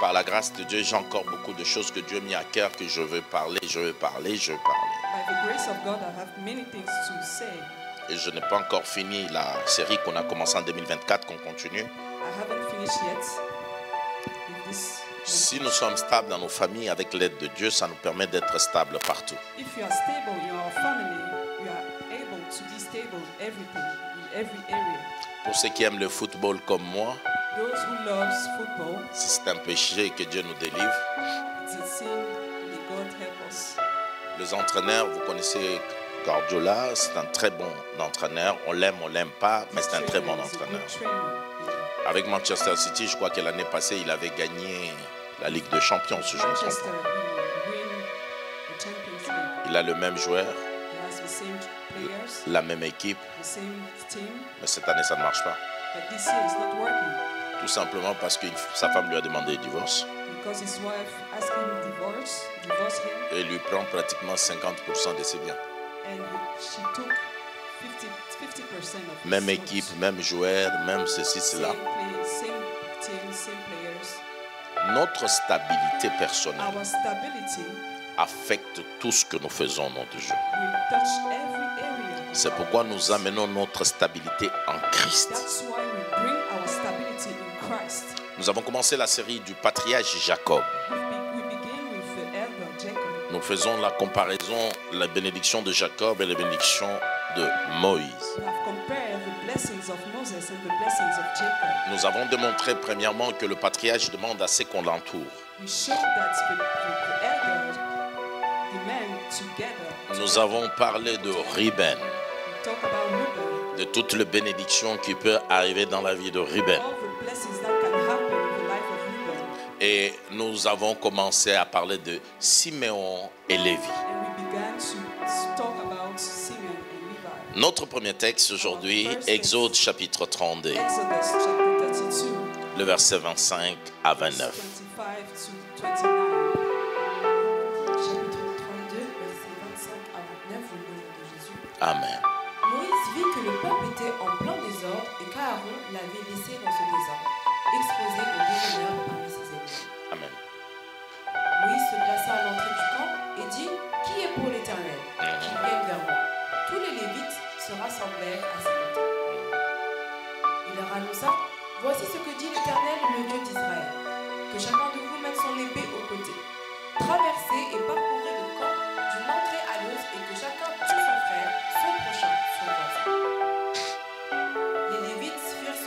Par la grâce de Dieu, j'ai encore beaucoup de choses que Dieu m'a mis à cœur que je veux parler. By the grace of God, I have many things to say. Et je n'ai pas encore fini la série qu'on a commencée en 2024, qu'on continue. I haven't finished yet with this. Si nous sommes stables dans nos familles avec l'aide de Dieu, ça nous permet d'être stables partout. If you are stable in your family, you are able to be stable in everything, in every area. Pour ceux qui aiment le football comme moi, Those who loves football, si c'est un péché, que Dieu nous délivre. it's a sin. May God help us. Les entraîneurs, vous connaissez Guardiola, c'est un très bon entraîneur. On l'aime pas, mais c'est un très bon entraîneur. Avec Manchester City, je crois que l'année passée, il avait gagné la Ligue des Champions, si je ne me trompe Manchester pas. win the Champions League. Il a le même joueur, He has the same players, la même équipe, the same team, mais cette année, ça ne marche pas. but this year it's not working Tout simplement parce que sa femme lui a demandé le divorce because his wife asked him divorce him, et lui prend pratiquement 50% de ses biens. and she took 50% of his Même goods. équipe, même joueur, même ceci, cela. Same team, same players. Notre stabilité personnelle Our stability affecte tout ce que nous faisons au nom de Dieu. will touch every area. C'est pourquoi nous amenons notre stabilité en Christ. That's why we bring our stability in Christ. Nous avons commencé la série du patriarche Jacob. We begin with the elder Jacob. Nous faisons la comparaison, la bénédiction de Jacob et la bénédiction de Moïse. We have compared the blessings of Moses and the blessings of Jacob. Nous avons démontré premièrement que le patriarche demande à ceux qu'on l'entoure. We showed that the elder demand together. Nous avons parlé de Ruben, We talk about Reuben, de toutes les bénédictions qui peuvent arriver dans la vie de Ruben. all the blessings that can happen in the life of Reuben. Et nous avons commencé à parler de Siméon et Lévi. And we began to talk about Simeon and Levi. Notre premier texte aujourd'hui, Exode chapitre 32, Exodus chapter 32, le verset 25 à 29. 25 to 29. Chapitre 32, versets 25 à 29, au nom de Jésus. Amen. Moïse vit que le peuple était en plein désordre et qu'Aaron l'avait laissé dans ce désordre, exposé au déshonneur parmi ses ennemis. Amen. Moïse se plaça à l'entrée du camp et dit : Qui est pour l'Éternel ? Qu'il vienne vers moi. Tous les Lévites se rassemblèrent à ses côtés. Il leur annonça : Voici ce que dit l'Éternel, le Dieu d'Israël. Que chacun de vous mette son épée au côté. Traversez et parcourez le camp d'une entrée à l'autre et que chacun tue son frère, son prochain, son voisin. Les Lévites firent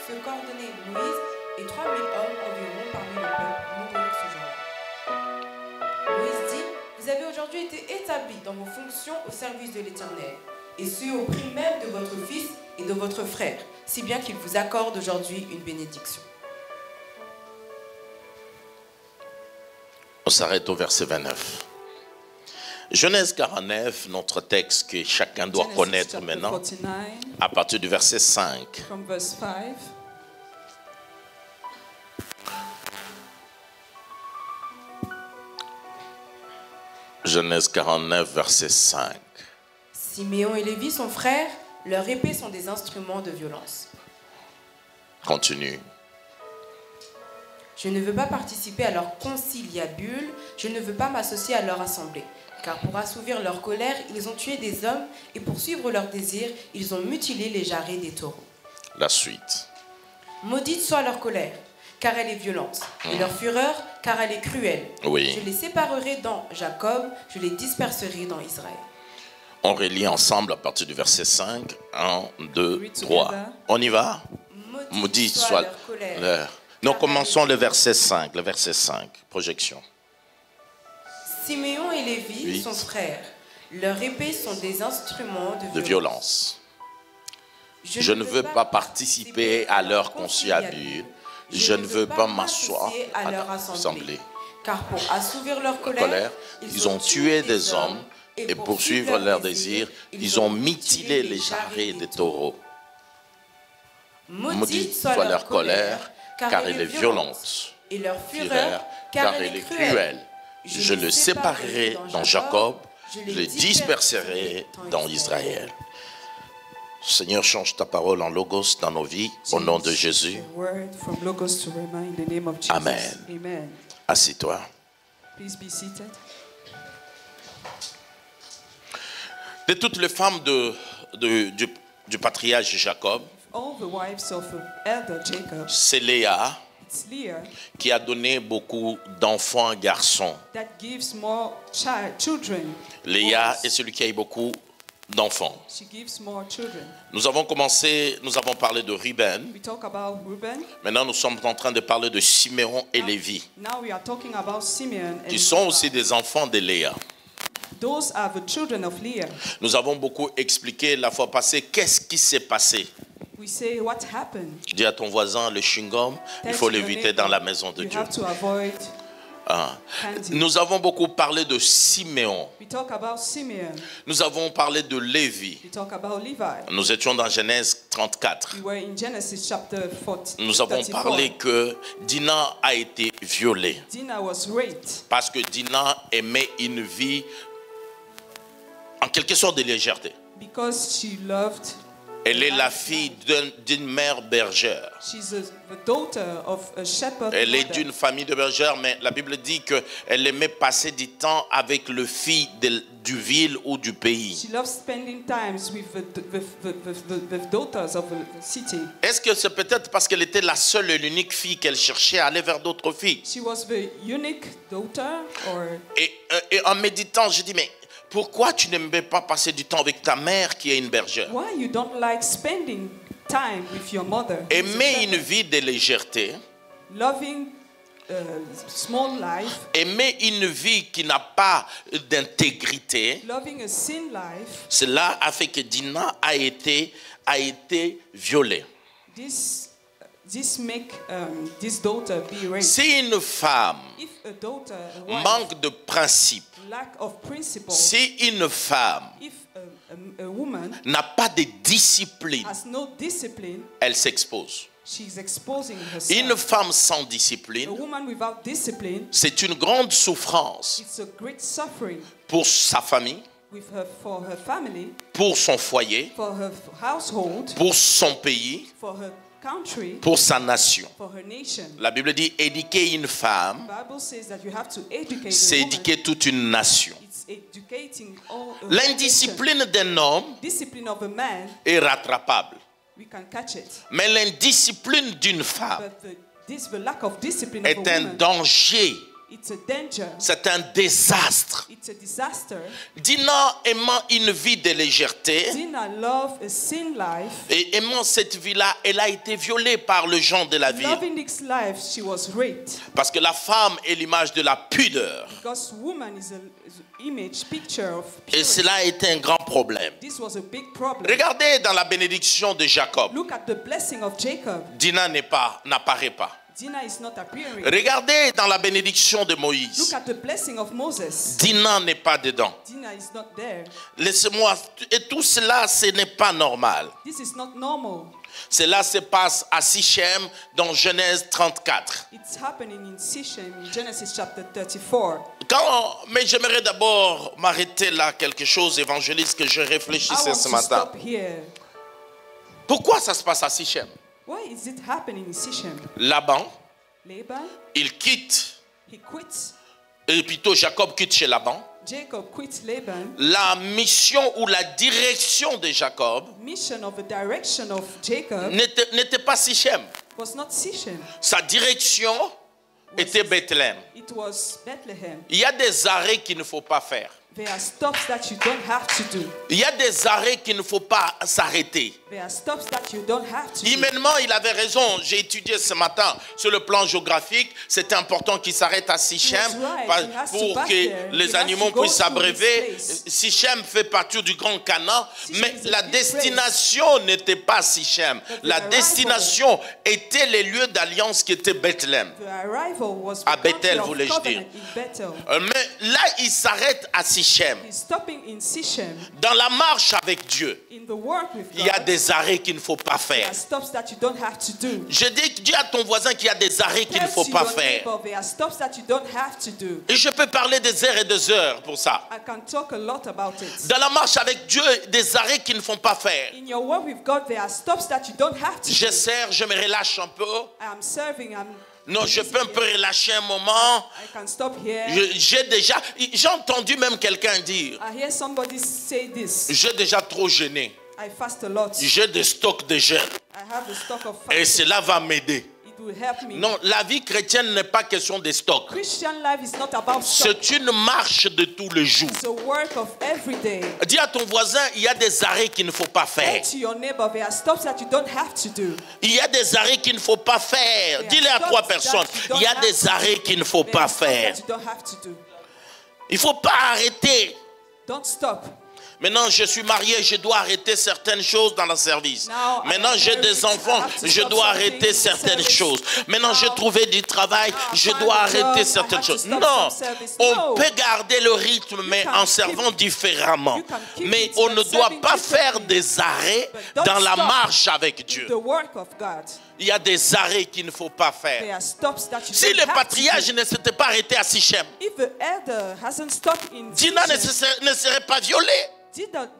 ce qu'ordonnait Moïse et 3000 hommes environ parmi le peuple moururent ce jour-là. Moïse dit : Vous avez aujourd'hui été établis dans vos fonctions au service de l'Éternel, et ce au prix même de votre fils et de votre frère, si bien qu'il vous accorde aujourd'hui une bénédiction. On s'arrête au verset 29. Genèse 49, notre texte que chacun doit Genesis connaître chapter maintenant, 49, à partir du verset 5. from verse 5. Genèse 49, verset 5. Siméon et Lévi, son frère, leurs épées sont des instruments de violence. Continue. Je ne veux pas participer à leur conciliabule, je ne veux pas m'associer à leur assemblée. Car pour assouvir leur colère, ils ont tué des hommes, et pour suivre leurs désirs, ils ont mutilé les jarrets des taureaux. La suite. Maudite soit leur colère, car elle est violente, et leur fureur, car elle est cruelle. Oui. Je les séparerai dans Jacob, je les disperserai dans Israël. On relit ensemble à partir du verset 5. 1, 2, Read 3. together. On y va? Maudite soit leur colère. leur. Nous commençons le verset 5. Le verset 5. Projection. Siméon et Lévi, Oui. son frère, leurs épées sont des instruments De violence. Je ne veux pas participer à leur conciliabule. Je ne veux pas m'asseoir à leur assemblée. Car pour assouvir leur colère, ils ont tué des hommes et pour suivre leurs désirs, ils ont mutilé les jarrets des taureaux. Maudite soit leur colère, car elle est violente. et leur Fureur, fureur, car elle est cruelle. Je le séparerai dans Jacob, je les disperserai dans Israël. Seigneur, change ta parole en logos dans nos vies, au nom de Jésus. The word from Logos to Rhema in the name of Jesus. Amen. Amen. Assis-toi. Please be seated. De toutes les femmes du patriarche Jacob, All the wives of elder Jacob, c'est Léa it's Leah qui a donné beaucoup d'enfants garçons. that gives more children. Léa boys. est celui qui a eu beaucoup d'enfants. She gives more children. Nous avons parlé de Ruben. We talk about Reuben. Maintenant, nous sommes en train de parler de Siméon et Lévi, Now we are talking about Simeon and qui sont aussi des enfants de Léa. those are the children of Leah. Nous avons beaucoup expliqué la fois passée qu'est-ce qui s'est passé. We say what happened. Dis à ton voisin, le chewing-gum, il faut l'éviter dans la maison de You Dieu. have to avoid candy. Nous avons beaucoup parlé de Siméon. We talk about Simeon. Nous avons parlé de Lévi. We talk about Levi. Nous étions dans Genèse 34. We were in Genesis chapter 40. Nous avons 34. parlé que Dina a été violée Dinah was raped parce que Dina aimait une vie en quelque sorte de légèreté. because she loved. Elle est la fille d'une mère bergère. She's the daughter of a shepherd. Elle est mother. d'une famille de bergères, mais la Bible dit qu'elle aimait passer du temps avec le fils du ville ou du pays. She loves spending times with the daughters of the city. Est-ce que c'est peut-être parce qu'elle était la seule et l'unique fille qu'elle cherchait à aller vers d'autres filles? She was the unique daughter, or Et en méditant, je dis, mais pourquoi tu n'aimerais pas passer du temps avec ta mère qui est une bergère? why you don't like spending time with your mother? who is a Aimer une shepherd? vie de légèreté, Loving small life, aimer une vie qui n'a pas d'intégrité, loving a sin life. cela a fait que Dina a été violée. This make this daughter be raped. Si une femme If a daughter, a wife, manque de principe, lack of principle, si une femme if a woman n'a pas de discipline, has no discipline, elle s'expose. she's exposing herself. Une femme sans A discipline, woman without discipline, c'est une grande souffrance it's a great suffering pour sa famille, for her family, pour son foyer, for her household, pour son pays, for her country, pour sa nation. for her nation. La Bible dit éduquer une femme, The Bible says that you have to educate c'est a woman. éduquer toute une nation. It's educating all a nation. L'indiscipline d'un homme Discipline of a man, est rattrapable, we can catch it. mais l'indiscipline d'une femme But the lack of discipline of est a un woman, danger, it's a danger. c'est un désastre. It's a disaster. Dina aimant une vie de légèreté Dinah loved a sin life. et aimant cette vie-là, elle a été violée par le gens de la ville. Loving this life, she was raped. Parce que la femme est l'image de la pudeur. Because woman is an image, picture of Et purity. cela a été un grand problème. This was a big problem. Regardez dans la bénédiction de Jacob. Look at the blessing of Jacob. Dina n'apparaît pas. Dinah is not appearing. Regardez dans la bénédiction de Look Moïse. at the blessing of Moses. Dina n'est pas dedans. Dinah is not there. Laissez-moi. Et tout cela, ce n'est pas normal. This is not normal. Cela se passe à Sichem dans Genèse 34. It's happening in Sichem in Genesis chapter 34. Mais j'aimerais d'abord m'arrêter là, quelque chose, évangéliste, que je I réfléchissais want ce to matin. stop here. Pourquoi ça se passe à Sichem? Why is it happening in Sichem? Laban, Laban, il quitte, he quits. et plutôt Jacob quitte chez Laban. Jacob quits Laban. La mission ou la direction de Jacob Mission of the direction of Jacob n'était pas Sichem. was not Sichem. Sa direction était Bethléem. It was Bethlehem. Il y a des arrêts qu'il ne faut pas faire. There are stops that you don't have to do. Il y a des arrêts qu'il ne faut pas s'arrêter. There are stops that you don't have to do. Humainement, il avait raison. J'ai étudié ce matin sur le plan géographique. C'était important qu'il s'arrête à Sichem pour que les animaux puissent s'abreuver. Sichem fait partie du Grand Canaan, mais la destination n'était pas Sichem. La destination était les lieux d'alliance qui étaient Bethléem. The arrival was À the Bethel, country of voulais-je dire. covenant in Bethel. Mais là, il s'arrête à Sichem. Sichem. He's stopping in Sichem. Dans la marche avec Dieu, In the work with il y a God, des arrêts qu'il ne faut pas there faire. are stops that you don't have to do. Je dis à ton voisin qu'il y a des arrêts qu'il ne Tell faut to pas your faire. neighbor, there are stops that you don't have to do. Et je peux parler des heures et des heures pour ça. I can talk a lot about it. Dans la marche avec Dieu, des arrêts qu'il ne faut pas faire. In your work with God, there are stops that you don't have to Je do. sers, je me relâche un peu. I'm serving, Non, je peux un peu relâcher un moment. I can stop here. J'ai entendu même quelqu'un dire, I hear somebody say this. j'ai déjà trop jeûné. I fast a lot. J'ai des stocks de jeûne. I have the stock of Et fasting. cela va m'aider. It will help me. Non, la vie chrétienne n'est pas question des stocks. Christian life is not about stock. C'est une marche de tous les jours. It's a work of every day. Dis à ton voisin, il y a des arrêts qu'il ne faut pas faire. Say to your neighbor, there are stops that you don't have to do. Il y a des arrêts qu'il ne faut pas faire. Dis-le à trois personnes. Il y a des arrêts qu'il ne faut There pas are stops faire. that you don't have to do. Il ne faut pas arrêter. Don't stop. Maintenant, je suis marié, je dois arrêter certaines choses dans le service. Now, Maintenant, I am j'ai married, des enfants, I have to je stop dois something arrêter in the certaines service. choses. Maintenant, j'ai Now, trouvé du travail, je found dois a job, arrêter I certaines have to choses. stop Non, some service. on No. peut garder le rythme, mais can en keep- servant différemment. you can keep Mais it, on but ne doit serving pas faire differently. des arrêts But don't dans la stop marche avec Dieu. The work of God. Il y a des arrêts qu'il ne faut pas faire. There are stops that you Si don't le have to patriarche do. ne s'était pas arrêté à Sichem, If the elder hasn't stopped in Dina ne Sichem, ne serait pas violée.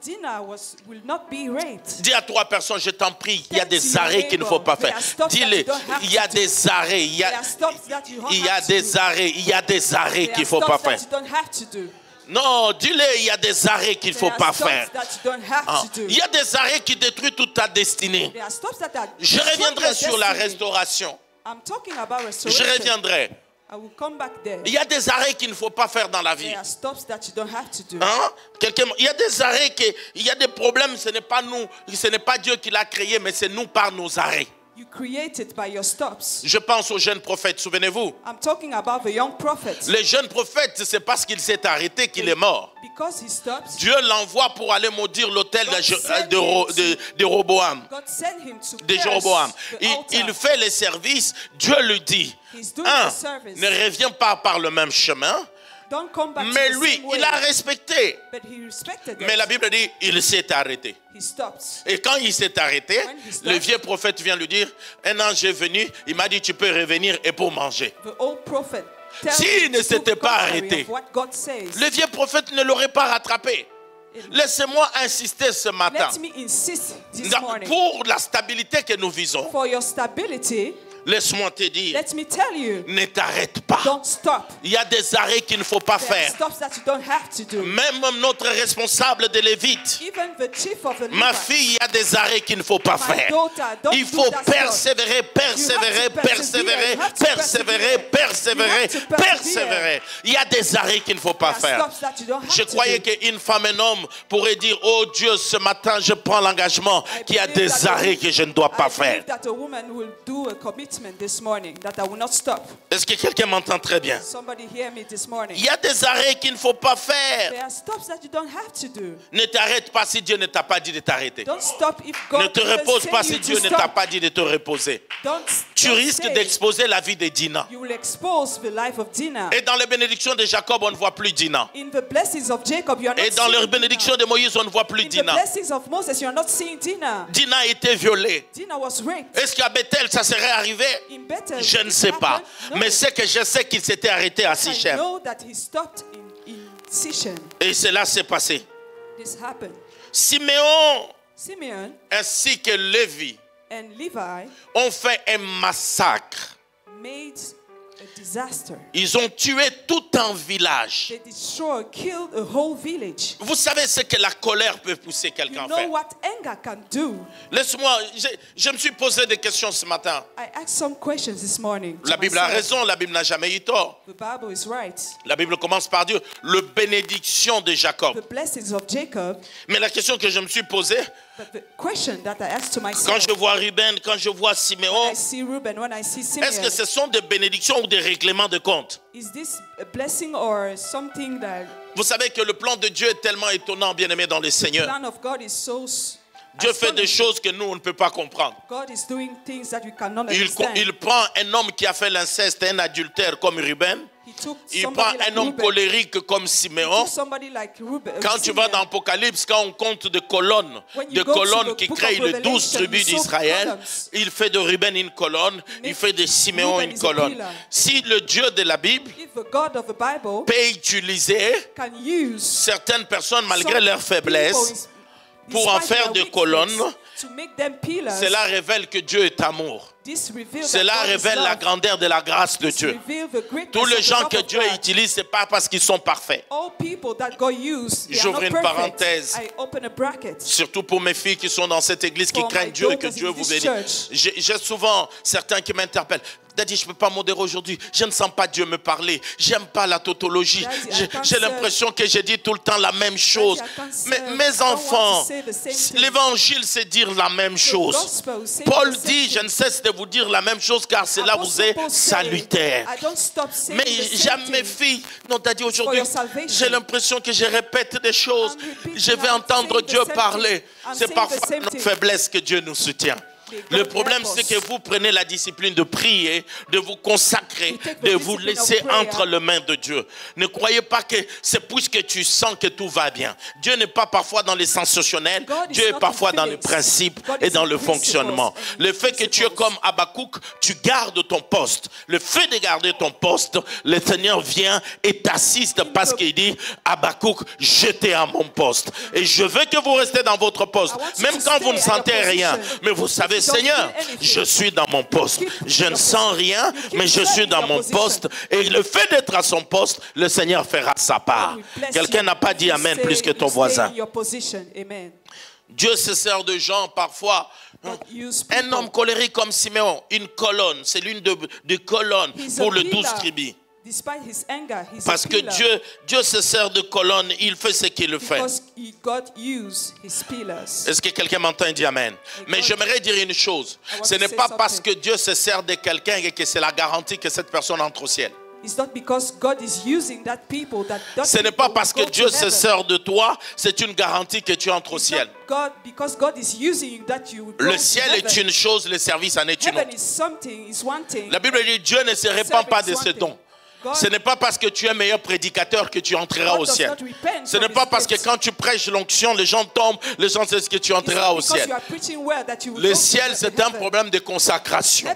Dinah will not be raped. Dis à trois personnes, je t'en prie, il y a Tell des to your arrêts qu'il ne faut pas neighbor, faire. there are stops that Dis-le, you don't have il y a to des arrêts, il y There a, are stops that you don't il y a have to do. des arrêts, il y a des arrêts There qu'il ne are faut pas stops faire. that you don't have to do. Non, dis-le, il y a des arrêts qu'il ne faut There pas are stops faire. that you don't have Ah, to do. il y a des arrêts qui détruisent toute ta destinée. There are stops that are Je destroy reviendrai your sur la destiny. restauration. I'm talking about Je restoration. reviendrai. I will come back there. Il y a des arrêts qu'il ne faut pas faire dans la vie. There are stops that you don't have to do. Hein? Il y a des arrêts, il y a des problèmes, ce n'est pas nous, ce n'est pas Dieu qui l'a créé, mais c'est nous par nos arrêts. You create it by your stops. Je pense aux jeunes prophètes, souvenez-vous. I'm talking about the young prophet. Le jeune prophète, c'est parce qu'il s'est arrêté qu'il est mort. Because he stops, Dieu l'envoie pour aller maudire l'autel de Roboam. God sent him to De curse Jéroboam. the altar. Il fait les services. Dieu lui dit, He's doing un, the service. ne reviens pas par le même chemin. Don't come back Mais to the lui, same way. il a respecté. But he respected Mais it. la Bible dit, il s'est arrêté. He stops. Et quand il s'est arrêté, When he stopped, le vieux prophète vient lui dire, un ange est venu, il m'a dit, tu peux revenir et pour manger. The old prophet tells S'il him ne to s'était do pas contrary arrêté, of what God says. Le vieux prophète ne l'aurait pas rattrapé. Laissez-moi insister ce matin. Let me insist this morning. Pour la stabilité que nous visons, For your stability, laisse-moi te dire, let me tell you, ne t'arrête pas. don't stop. Il y a des arrêts qu'il ne faut pas There are faire. stops that you don't have to do. Même notre responsable de Lévite, Even the chief of the ma Levites, fille, il y a des arrêts qu'il ne faut pas my faire. daughter, don't Il do faut that stuff. persévérer, persévérer, You have to persévérer, persevere. You have to persévérer, persevere. persévérer, You have to persevere. persévérer. Il y a des arrêts qu'il ne faut pas There are faire. stops that you don't have Je to croyais do. qu'une femme et un homme pourraient dire, oh Dieu, ce matin, je prends l'engagement qu'il y a believe des that arrêts que je ne dois pas I faire. believe that a woman will do a commitment this morning that I will not stop. Est-ce que quelqu'un m'entend très bien? Somebody hear me this morning. Il y a des arrêts qu'il ne faut pas faire. There are stops that you don't have to do. Ne t'arrête pas si Dieu ne t'a pas dit de t'arrêter. Don't stop if God Ne te didn't repose say pas you si to Dieu ne stop. t'a pas dit de te reposer. Tu Don't risques say. d'exposer la vie de Dina. You will expose the life of Dinah. Et dans les bénédictions de Jacob, on ne voit plus Dina. In the blessings of Jacob, you are not Et dans seeing les bénédictions Dinah. de Moïse, on ne voit plus In the Dina. blessings of Moses, you are not seeing Dinah. Dina a été violée. Dinah was raped. Est-ce qu'à Bethel, ça serait arrivé? In Bethel, Je ne it sais pas. happened? No. Mais c'est que je sais qu'il s'était arrêté à I Sichem. know that he stopped in Sichem. Et cela s'est passé. This happened. Siméon Simeon ainsi que Lévi and Levi ont fait un massacre. made a disaster. Ils ont tué tout un village. They destroyed, killed a whole village. Vous savez ce que la colère peut pousser You quelqu'un à know faire? what anger can do? Laisse-moi, je me suis posé des questions ce matin. I asked some questions this morning. to La Bible a myself. raison, la Bible n'a jamais eu tort. The Bible is right. La Bible commence par dire le bénédiction de Jacob. The blessings of Jacob. Mais la question que je me suis posée, But the question that I asked to quand myself, je vois Ruben, quand je vois Siméon, I see Reuben, when I see est-ce que Simeon, ce sont des bénédictions ou des règlements de compte? is this a blessing or something that Vous savez que le plan de Dieu est tellement étonnant, bien-aimé dans le the Seigneur. plan of God is so Dieu fait des astonishing. choses que nous, on ne peut pas comprendre. God is doing things that we cannot Il understand. prend un homme qui a fait l'inceste, un adultère comme Ruben. He Il prend un homme colérique comme Siméon. Quand tu vas dans l'Apocalypse, quand on compte des colonnes qui créent les 12 tribus d'Israël, il fait de Ruben une colonne, il fait de Siméon une colonne. Si le Dieu de la Bible peut utiliser certaines personnes malgré leur faiblesse pour en faire des colonnes, cela révèle que Dieu est amour. Cela révèle la grandeur de la grâce de Dieu. Tous les gens que Dieu utilise, ce n'est pas parce qu'ils sont parfaits. J'ouvre une parenthèse, surtout pour mes filles qui sont dans cette église, qui craignent Dieu et que Dieu vous bénisse. J'ai souvent certains qui m'interpellent. Daddy, je ne peux pas modérer aujourd'hui. Je ne sens pas Dieu me parler. J'aime pas la tautologie. J'ai l'impression que j'ai dit tout le temps la même chose. Mais mes enfants, l'évangile, c'est dire la même chose. Paul dit, je ne cesse de vous dire la même chose car cela vous est salutaire. Mais j'aime mes filles. Non, Daddy, aujourd'hui, j'ai l'impression que je répète des choses. Je vais entendre Dieu parler. C'est parfois notre faiblesse que Dieu nous soutient. Le problème, c'est que vous prenez la discipline de prier, de vous consacrer, de vous laisser entre les mains de Dieu. Ne croyez pas que c'est puisque tu sens que tout va bien. Dieu n'est pas parfois dans les sensationnels, Dieu est parfois dans le principe et dans le fonctionnement. Le fait que tu es comme Habakkuk, tu gardes ton poste. Le fait de garder ton poste, le Seigneur vient et t'assiste parce qu'il dit, Habakkuk, j'étais à mon poste. Et je veux que vous restez dans votre poste, même quand vous ne sentez rien. Mais vous savez, Seigneur, je suis dans mon poste. Je ne sens rien, mais je suis dans mon poste. Et le fait d'être à son poste, le Seigneur fera sa part. Quelqu'un n'a pas dit Amen plus que ton voisin. Dieu se sert de gens parfois. Un homme colérique comme Siméon, une colonne, c'est l'une des colonnes pour les 12 tribus. Parce que Dieu se sert de colonne, il fait ce qu'il fait. Est-ce que quelqu'un m'entend et dit Amen? Mais j'aimerais dire une chose. Ce n'est pas parce que Dieu se sert de quelqu'un et que c'est la garantie que cette personne entre au ciel. Ce n'est pas parce que Dieu se sert de toi, c'est une garantie que tu entres au ciel. Le ciel est une chose, le service en est une autre. La Bible dit Dieu ne se répand pas de ses dons. Ce n'est pas parce que tu es meilleur prédicateur que tu entreras au ciel. Ce n'est pas parce que quand tu prêches l'onction, les gens tombent, les gens savent que tu entreras au ciel. Le ciel, c'est un problème de consacration.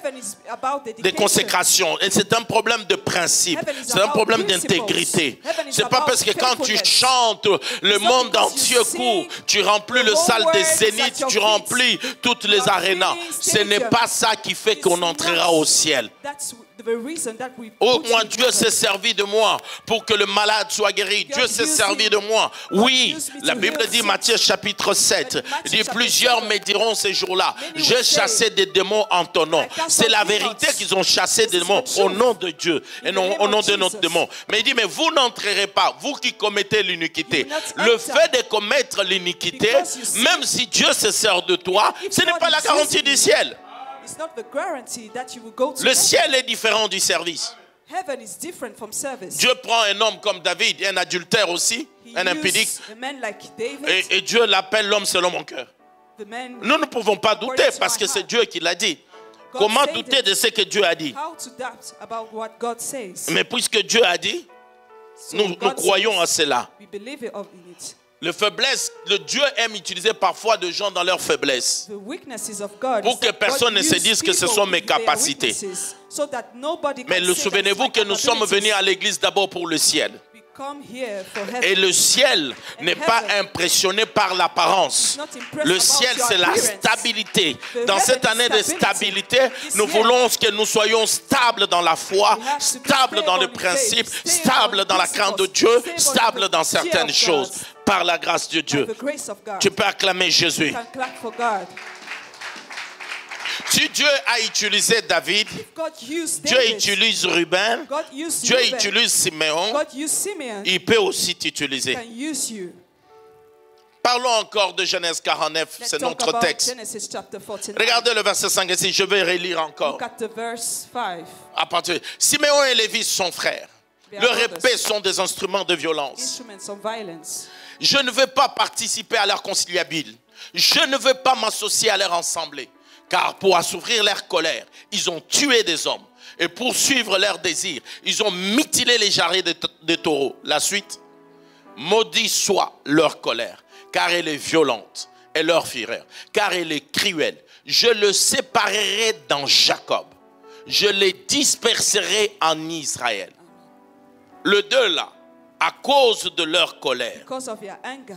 De consécration. Et c'est un problème de principe. C'est un problème d'intégrité. Ce n'est pas parce que quand tu chantes, le monde entier court. Tu remplis le salle des zéniths, tu remplis toutes les arénas. Ce n'est pas ça qui fait qu'on entrera au ciel. Oh, moi, Dieu s'est servi de moi pour que le malade soit guéri. Dieu s'est servi de moi. Oui, la Bible dit, Matthieu chapitre 7, il dit, plusieurs me diront ces jours-là, j'ai chassé des démons en ton nom. C'est la vérité qu'ils ont chassé des démons au nom de Dieu et non au nom de notre démon. Mais il dit, mais vous n'entrerez pas, vous qui commettez l'iniquité. Le fait de commettre l'iniquité, même si Dieu se sert de toi, ce n'est pas la garantie du ciel. Le ciel est différent du service. Dieu prend un homme comme David, un adultère aussi, un impudique, et Dieu l'appelle l'homme selon mon cœur. Nous ne pouvons pas douter parce que c'est Dieu qui l'a dit. Comment douter de ce que Dieu a dit? Mais puisque Dieu a dit, nous croyons à cela. Le faiblesse, le Dieu aime utiliser parfois des gens dans leur faiblesse pour que personne ne se dise que ce sont mes capacités. Mais souvenez-vous que nous sommes venus à l'église d'abord pour le ciel. Et le ciel n'est pas impressionné par l'apparence. Le ciel, c'est la stabilité. Dans cette année de stabilité, nous voulons que nous soyons stables dans la foi, stables dans les principes, stables dans la crainte de Dieu, stables dans certaines choses. Par la grâce de Dieu. Tu peux acclamer Jésus. Si Dieu a utilisé David, Dieu utilise Ruben, Dieu utilise Siméon, il peut aussi t'utiliser. Parlons encore de Genèse 49, c'est notre texte. Regardez le verset 5 ici, je vais relire encore. À partir, Siméon et Lévi sont frères. Leurs épées sont des instruments de violence. Je ne veux pas participer à leur conciliabule. Je ne veux pas m'associer à leur assemblée. Car pour assouvir leur colère, ils ont tué des hommes. et poursuivre leurs désirs. Ils ont mutilé les jarrets des taureaux. La suite. Maudit soit leur colère, car elle est violente, et leur fureur, car elle est cruelle. Je le séparerai dans Jacob. Je les disperserai en Israël. Le 2 là, à cause de leur colère. Because of their anger.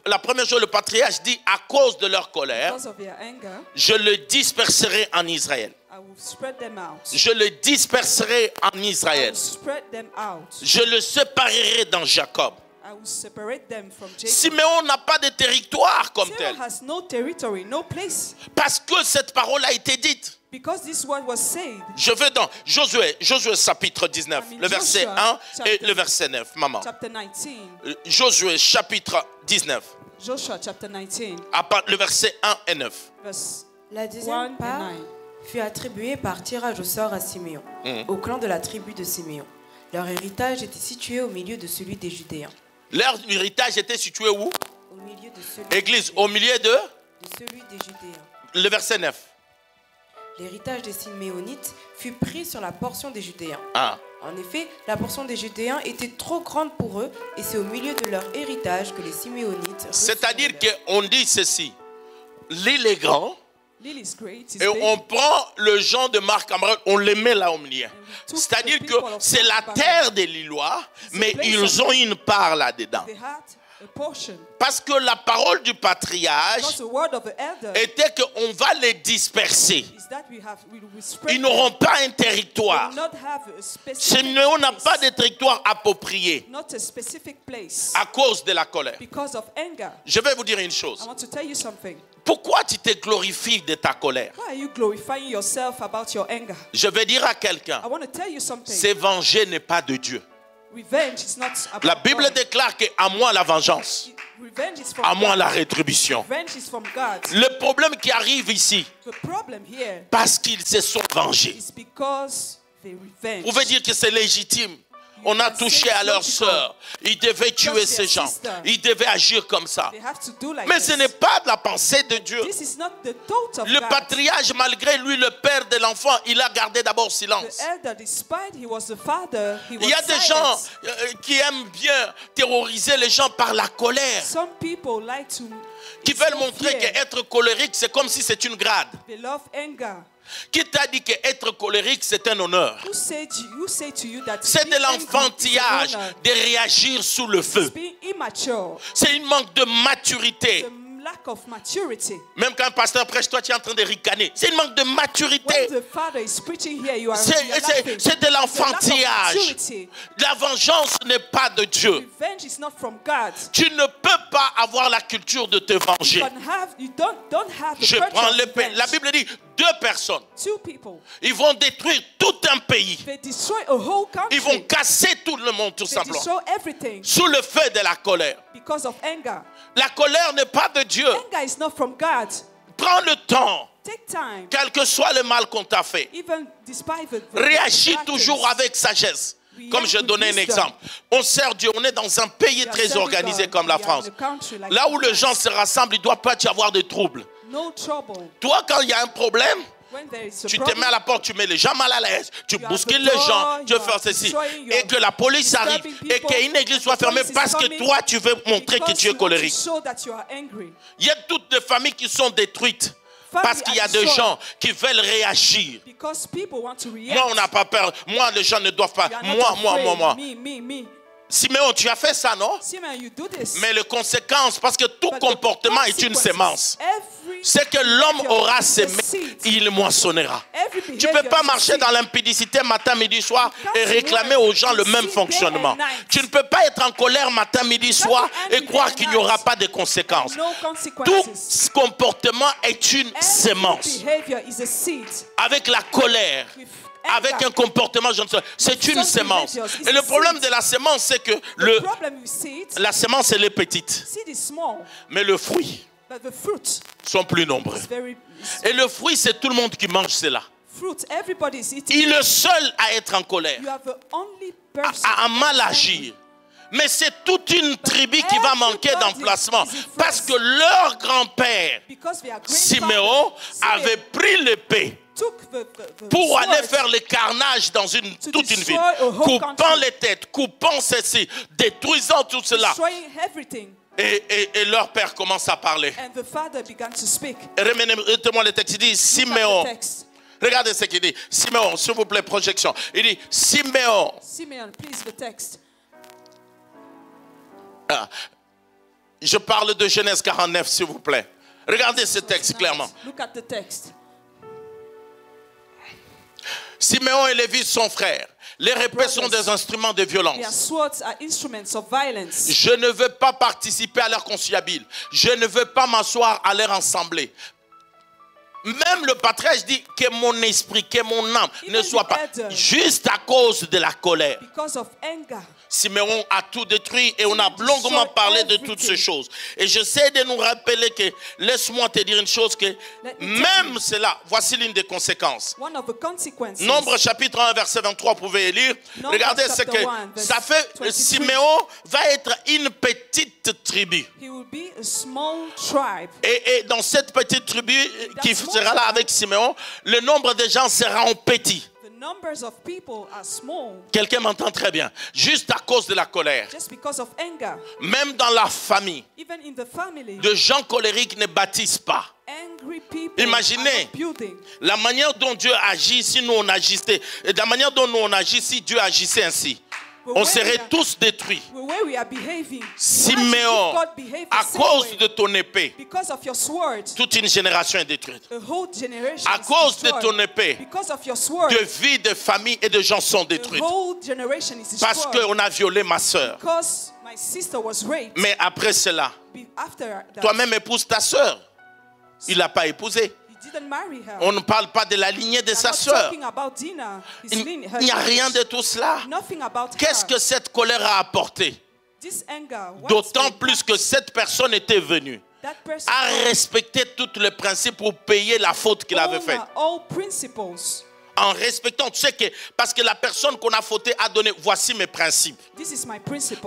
La première chose, le patriarche dit à cause de leur colère, Because of their anger, je le disperserai en Israël. I will spread them out. Je le disperserai en I Israël. will spread them out. Je le séparerai dans Jacob. I will separate them from Jacob. Siméon n'a pas de territoire comme tel. Sarah has no territory, no place. Parce que cette parole a été dite. Because this word was said. Je vais dans Josué chapitre 19, le verset 1 et le verset 9. Maman. Chapter 19. Josué chapitre 19, Joshua chapter 19. le verset 1 et 9. Verse La 1 deuxième and part 9. fut attribuée par tirage au sort à Siméon, au clan de la tribu de Siméon. Leur héritage était situé au milieu de celui des Judéens. Leur héritage était situé où? Au milieu de celui Église, des au milieu de celui des Judéens. le verset 9. L'héritage des Siméonites fut pris sur la portion des Judéens. Ah. En effet, la portion des Judéens était trop grande pour eux et c'est au milieu de leur héritage que les Siméonites... C'est-à-dire qu'on dit ceci. L'île est grande Lily is great. It's et big. on prend le genre de Marc Cameron, on les met là au milieu. C'est-à-dire que c'est la terre des Lillois, mais ils ont une part là-dedans. They had a portion. Parce que la parole du patriarche Because the word of the elder était qu'on va les disperser. is that we spread Ils n'auront pas un them. territoire. We will not have a specific Siméon n'a place. pas de territoire approprié Not a specific place. à cause de la colère. Because of anger. Je vais vous dire une I chose. want to tell you something. Pourquoi tu te glorifies de ta colère? Why are you glorifying yourself about your anger? Je vais dire à quelqu'un, I want to tell you something. se venger n'est pas de Dieu. Revenge is not about La Bible God. déclare qu'à moi la vengeance, Revenge is from à moi God. la rétribution. Revenge is from God. Le problème qui arrive ici, The problem here parce qu'ils se sont vengés. is because they revenge. Vous pouvez dire que c'est légitime. On a touché à leur sœur. Ils devaient tuer ces gens. Ils devaient agir comme ça. They have to do like Mais this. ce n'est pas de la pensée de Dieu. This is not the thought of Le God. patriarche, malgré lui, le père de l'enfant, il a gardé d'abord The silence. elder, despite he was the father, he was Il y a des gens silent. qui aiment bien terroriser les gens par la colère, Some people like to qui veulent instill montrer fear. qu'être colérique, c'est comme si c'est une grade. They love anger. Qui t'a dit qu'être colérique, c'est un honneur? Who say to you that C'est de being angry is l'enfantillage an honor? de réagir sous le feu. It's being immature. C'est une manque de maturité. It's a lack of maturity. Même quand un pasteur prêche, toi tu es en train de ricaner. C'est une manque de maturité. When the father is preaching here, you are laughing. C'est de It's a lack of l'enfantillage. maturity. La vengeance n'est pas de Dieu. Revenge is not from God. Tu ne peux pas avoir la culture de te venger. You don't have the Je culture prends of l'épée. revenge. La Bible dit 2 personnes. Two people, Ils vont détruire tout un pays. they destroy a whole country. Ils vont casser tout le monde tout They simplement. destroy everything Sous le feu de la colère. because of anger. La colère n'est pas de Dieu. Anger is not from God. Prends le temps. Take time. Quel que soit le mal qu'on t'a fait. Even despite the Réagis bad toujours things. avec sagesse. We Comme act je with donnais un wisdom. exemple. On sert Dieu. On est dans un pays We are très serving organisé God. comme la We are France. in a country like Là où les France. gens se rassemblent, il ne doit pas y avoir de troubles. No trouble. Toi, quand il y a un problème, When there is a tu te problem, mets à la porte, tu mets les gens mal à l'aise, tu You are bouscules the les gens, door, tu you fais are ceci. destroying, you Et are que la police arrive disturbing et people, qu'une église soit the fermée police is parce que coming toi, tu veux montrer que because tu es you want to colérique. show that you are angry. Il y a toutes des familles qui sont détruites parce qu'il y a des gens qui veulent réagir. Because people want to react. Moi, on n'a pas peur. Moi, les gens ne doivent pas. You are not Moi. afraid. Me. Siméon, tu as fait ça, non? Simon, you do this. Mais les conséquences, parce que tout But the comportement est une consequences, sémence. every C'est que l'homme behavior aura is a semé, seed. il moissonnera. Every Tu ne peux behavior pas is a marcher seed. dans l'impudicité matin, midi, soir can't et réclamer work aux gens le and même sit fonctionnement. day and night. Tu ne peux pas être en colère matin, midi, soir be et angry croire day qu'il and n'y aura night. pas de conséquences. No Tout consequences. comportement est une Every sémence. behavior is a seed. Avec la colère, With avec anger. un comportement, je ne sais pas, c'est une Some sémence. behaviors, it's Et le a problème seed. de la sémence, c'est que The problem with seed, la sémence, elle est petite. seed is small, Mais le fruit but the fruit sont plus nombreux. is very Et le fruit, c'est tout le monde qui mange cela. fruit. Everybody is eating. Il est le seul à être en colère, You are the only person. à mal agir. Mais c'est toute une tribu qui va manquer d'emplacement. Parce que leur grand-père, Because we are great Siméon, fathers, avait pris l'épée pour aller faire le carnage dans toute une ville, coupant les têtes, coupant ceci, détruisant tout cela. Et leur père commence à parler. Remettez-moi le texte, il dit Siméon. Regardez ce qu'il dit. Siméon, s'il vous plaît, projection. Il dit Siméon. Simeon, please, the text. Je parle de Genèse 49, s'il vous plaît. Regardez ce texte clairement. Look at the text. Siméon et Lévi sont frères. Les épées sont des instruments de violence. Their swords are instruments of violence. Je ne veux pas participer à leur conciliabule. Je ne veux pas m'asseoir à leur assemblée. Même le patriarche dit que mon esprit, que mon âme ne soit pas juste à cause de la colère. Because of anger. Siméon a tout détruit et on a longuement parlé de toutes ces choses. Et j'essaie de nous rappeler que, laisse-moi te dire une chose, que même cela, voici l'une des conséquences. Nombre chapitre 1, verset 23, vous pouvez lire. Regardez ce que ça fait. Siméon va être une petite tribu. Et dans cette petite tribu qui sera là avec Siméon, le nombre de gens sera en petit. Quelqu'un m'entend très bien. Juste à cause de la colère. Même dans la famille, de gens colériques ne bâtissent pas. Imaginez la manière dont Dieu agit si nous on agissait. Et la manière dont nous on agit si Dieu agissait ainsi. On serait tous détruits. Siméon, à cause de ton épée, toute une génération est détruite. À cause de ton épée, de vie, de famille et de gens sont détruits. Parce qu'on a violé ma soeur. Mais après cela, toi-même épouse ta soeur. Il ne l'a pas épousée. On ne parle pas de la lignée de sa soeur. Il n'y a rien de tout cela. Qu'est-ce que cette colère a apporté? D'autant plus que cette personne était venue à respecter tous les principes pour payer la faute qu'il avait faite. En respectant, tu sais que, parce que la personne qu'on a fauté a donné, voici mes principes.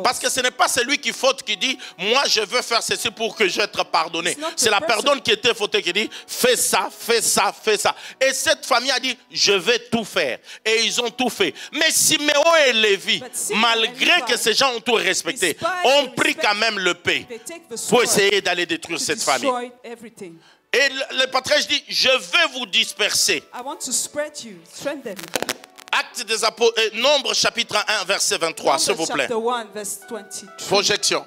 Parce que ce n'est pas celui qui faute qui dit, moi je veux faire ceci pour que je sois pardonné. C'est la personne qui était fautée qui dit, fais ça, fais ça, fais ça. Et cette famille a dit, je vais tout faire. Et ils ont tout fait. Mais Siméon et Lévi, malgré que ces gens ont tout respecté, ont pris quand même le paix pour essayer d'aller détruire cette famille. Et le patriarche dit, je vais vous disperser. Actes des apôtres, Nombre chapitre 1, verset 23, s'il vous plaît. Projection.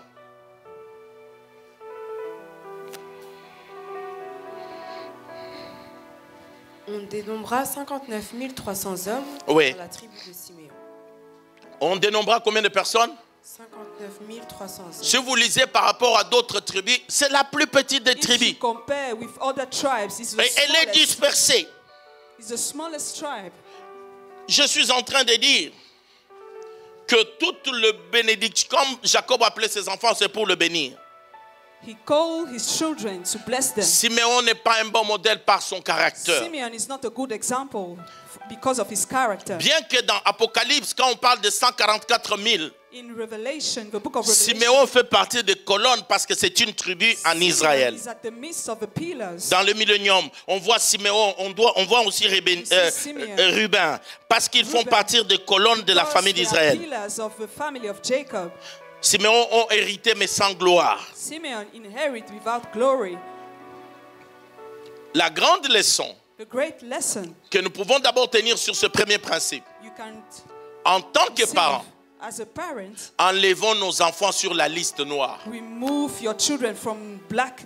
On dénombra 59 300 hommes dans la tribu de Siméon. On dénombra combien de personnes? 59 300 hommes. Si vous lisez par rapport à d'autres tribus, c'est la plus petite des tribus. Et elle est dispersée. Je suis en train de dire que toute le bénédiction, comme Jacob appelait ses enfants, c'est pour le bénir. He called his children to bless them. Siméon n'est pas un bon modèle par son caractère. Simeon is not a good example because of his character. Bien que dans Apocalypse, quand on parle de 144 000, in Revelation, the book of Revelation, Siméon fait partie des colonnes parce que c'est une tribu en Israël. is at the midst of the pillars. Dans le millénium, on voit Siméon, on voit aussi Ruben, parce qu'ils font partie des colonnes de la famille d'Israël. Siméon ont hérité mais sans gloire. Simeon inherit without glory. La grande leçon The great lesson que nous pouvons d'abord tenir sur ce premier principe. you can En tant que parents, as a parent, enlevons nos enfants sur la liste noire. remove your children from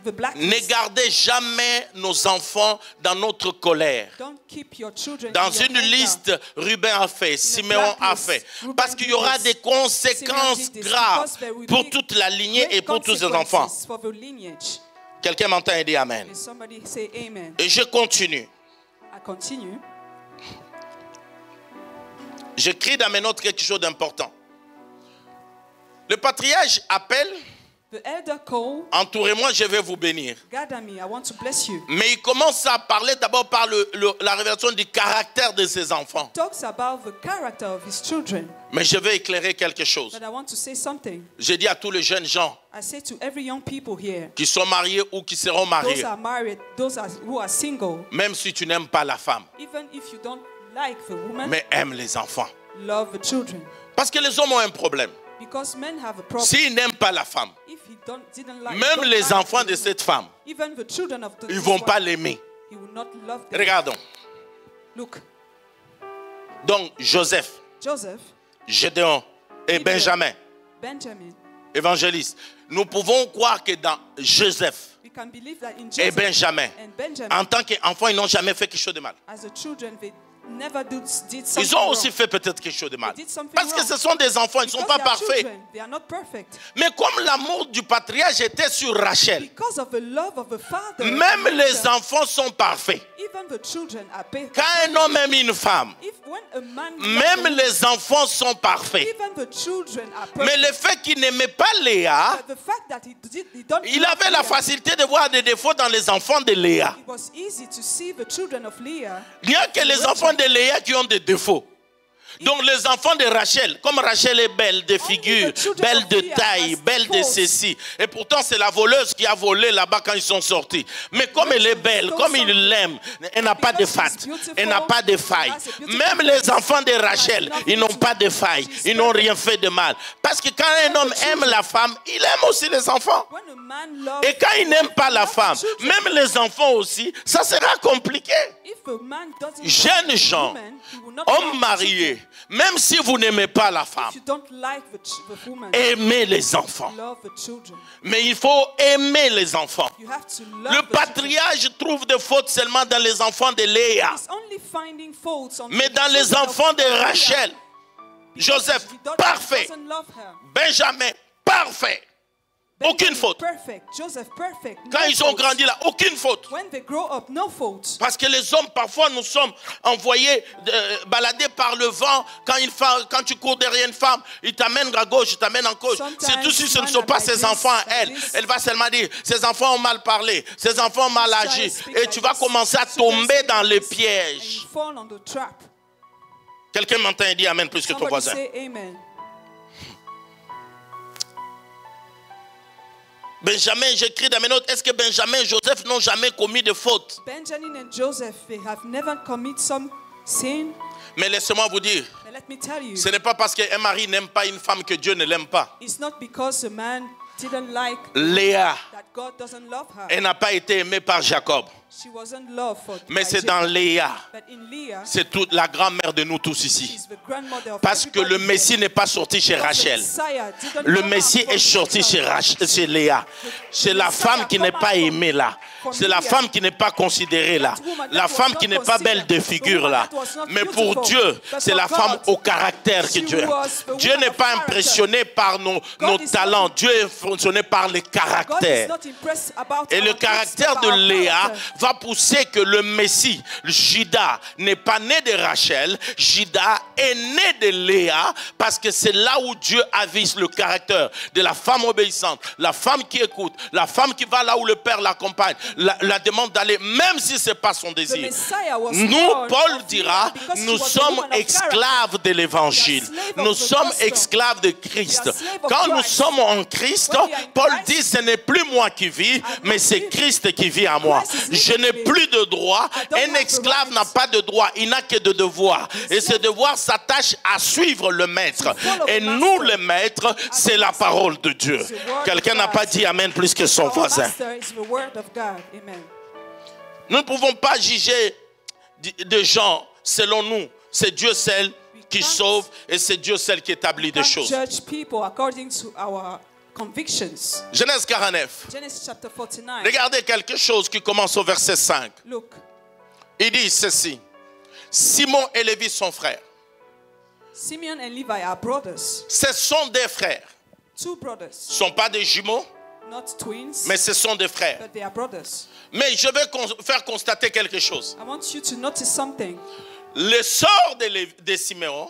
the blacklist. Ne gardez jamais nos enfants dans notre colère. Don't keep your children Dans in your une anger. liste, Ruben a fait, Siméon a fait. Parce qu'il y aura des conséquences graves pour toute la lignée et pour tous les enfants. For the lineage. Quelqu'un m'entend et dit Amen. And somebody say amen. Et je continue. I continue. J'écris dans mes notes quelque chose d'important. Le patriarche appelle The elder called, entourez-moi, je vais vous bénir. gather me, I want to bless you. Mais il commence à parler d'abord par la révélation du caractère de ses enfants. Talks about the character of his children. Mais je vais éclairer quelque chose. But I want to say something. Je dis à tous les jeunes gens I say to every young people here, qui sont mariés ou qui seront those mariés, are married, who are single, même si tu n'aimes pas la femme, even if you don't like the woman, mais aime les enfants. love the children. Parce que les hommes ont un problème. Because men have a problem. S'ils n'aiment pas la femme, If he didn't like, même don't les like enfants the de woman, cette femme, even the children of ils ne vont pas l'aimer. he will not love them. Regardons. Look, Donc Joseph, Joseph, Gédéon et Gideon, Benjamin, Benjamin. évangélistes, nous pouvons croire que dans Joseph We can believe that in et Joseph Benjamin, and Benjamin, en tant qu'enfants, ils n'ont jamais fait quelque chose de mal. as a children, they never did something Ils ont aussi wrong. fait peut-être quelque chose de mal. They did something Parce que wrong. ce sont des enfants, ils ne sont Because pas they are parfaits. children, they are not perfect. Mais comme l'amour du patriarche était sur Rachel, Because of the love of the father, même les enfants sont parfaits. even the children are perfect. Quand un homme aime une femme, If when a man même loves les enfants sont parfaits. even the children are Mais perfect. le fait qu'il n'aimait pas Léa, But the fact that he don't il love avait la Leah, facilité de voir des défauts dans les enfants de Léa. it was easy to see the children of Leah. Il n'y a que les enfants de Léa qui ont des défauts. Donc les enfants de Rachel, comme Rachel est belle de figure, belle de taille, belle de ceci. Et pourtant c'est la voleuse qui a volé là-bas quand ils sont sortis. Mais comme elle est belle, comme il l'aime, elle n'a pas de faille. Elle n'a pas de faille. Même les enfants de Rachel, ils n'ont pas de faille. Ils n'ont rien fait de mal. Parce que quand un homme aime la femme, il aime aussi les enfants. When a man loves, Et quand il n'aime pas la femme, même les enfants aussi, ça sera compliqué. if a man doesn't Jeunes love gens, a woman, he will not Hommes love the mariés, children. même si vous n'aimez pas la femme, If you don't like the woman, aimez les enfants. love the children. Mais il faut aimer les enfants. You have to love Le the children. patriarche trouve des fautes seulement dans les enfants de Léa. He's only finding faults on Mais the dans les children of enfants de Leah. Rachel, Joseph, He parfait. doesn't love her. Benjamin, parfait. Aucune Benjamin, faute. Perfect. Joseph, perfect. Quand No ils ont faults. grandi là, aucune faute. When they grow up, no faults. Parce que les hommes, parfois, nous sommes envoyés balader par le vent. Quand tu cours derrière une femme, il t'amène à gauche, il t'amène en gauche. Surtout si ce ne sont pas ses enfants à elle. Elle va seulement dire, ses enfants ont mal parlé, ses enfants ont mal agi. Et tu vas commencer à tomber dans les And pièges. you fall on the trap. Quelqu'un m'entend et dit Amen plus que ton Somebody voisin. say amen. Benjamin, j'écris dans mes notes, est-ce que Benjamin et Joseph n'ont jamais commis de faute? Benjamin and Joseph, they have never committed some sin. Mais laissez-moi vous dire, But let me tell you, ce n'est pas parce qu'un mari n'aime pas une femme que Dieu ne l'aime pas. it's not because a man didn't like Léa, that God doesn't love her. elle n'a pas été aimée par Jacob. She wasn't loved for Mais by c'est dans Jacob. Léa. But in Leah, C'est toute la grand-mère de nous tous ici. she's the grandmother of Parce que le everybody Messie here. n'est pas sorti chez Because the Rachel. Messiah didn't Le come Messie out from est sorti Jacob. chez Léa. C'est la femme qui n'est pas aimée là. C'est la femme qui n'est pas considérée là. La femme qui n'est pas belle de figure là. Mais pour Dieu, c'est la femme au caractère que Dieu a. Dieu n'est pas impressionné par nos talents. Dieu est impressionné par les God is caractères. not impressed about Et our le gifts, caractère but de our Léa character. va pousser que le Messie, le Judas, n'est pas né de Rachel. Judas est né de Léa parce que c'est là où Dieu avise le caractère de la femme obéissante, la femme qui écoute, la femme qui va là où le Père l'accompagne, la demande d'aller, même si ce n'est pas son The désir. Messiah was Nous, born Paul of dira, Leah because she nous was a sommes woman of esclaves de l'évangile. Nous sommes esclaves de Christ. Quand nous sommes en Christ, Paul dit, ce n'est plus moi qui vis, mais c'est Christ qui vit en moi. Je n'ai plus de droit. Un esclave n'a pas de droit, il n'a que de devoirs. Et ce devoir s'attache à suivre le maître. Et nous, le maître, c'est la parole de Dieu. Quelqu'un n'a pas dit Amen plus que son Our voisin. master is the word of God. Amen. Nous ne pouvons pas juger des gens selon nous. C'est Dieu seul qui sauve et c'est Dieu seul qui établit des Can't choses. judge people according to our convictions. Genèse 49. Genesis chapter 49. Regardez quelque chose qui commence au verset 5. Look, Il dit ceci. Simon et Lévi sont frères. Simeon and Levi are brothers. Ce sont des frères. Two brothers. Ce ne sont pas des jumeaux, Not twins, mais ce sont des frères. but they are brothers. Mais je vais faire constater quelque chose. I want you to notice something. Le sort de Siméon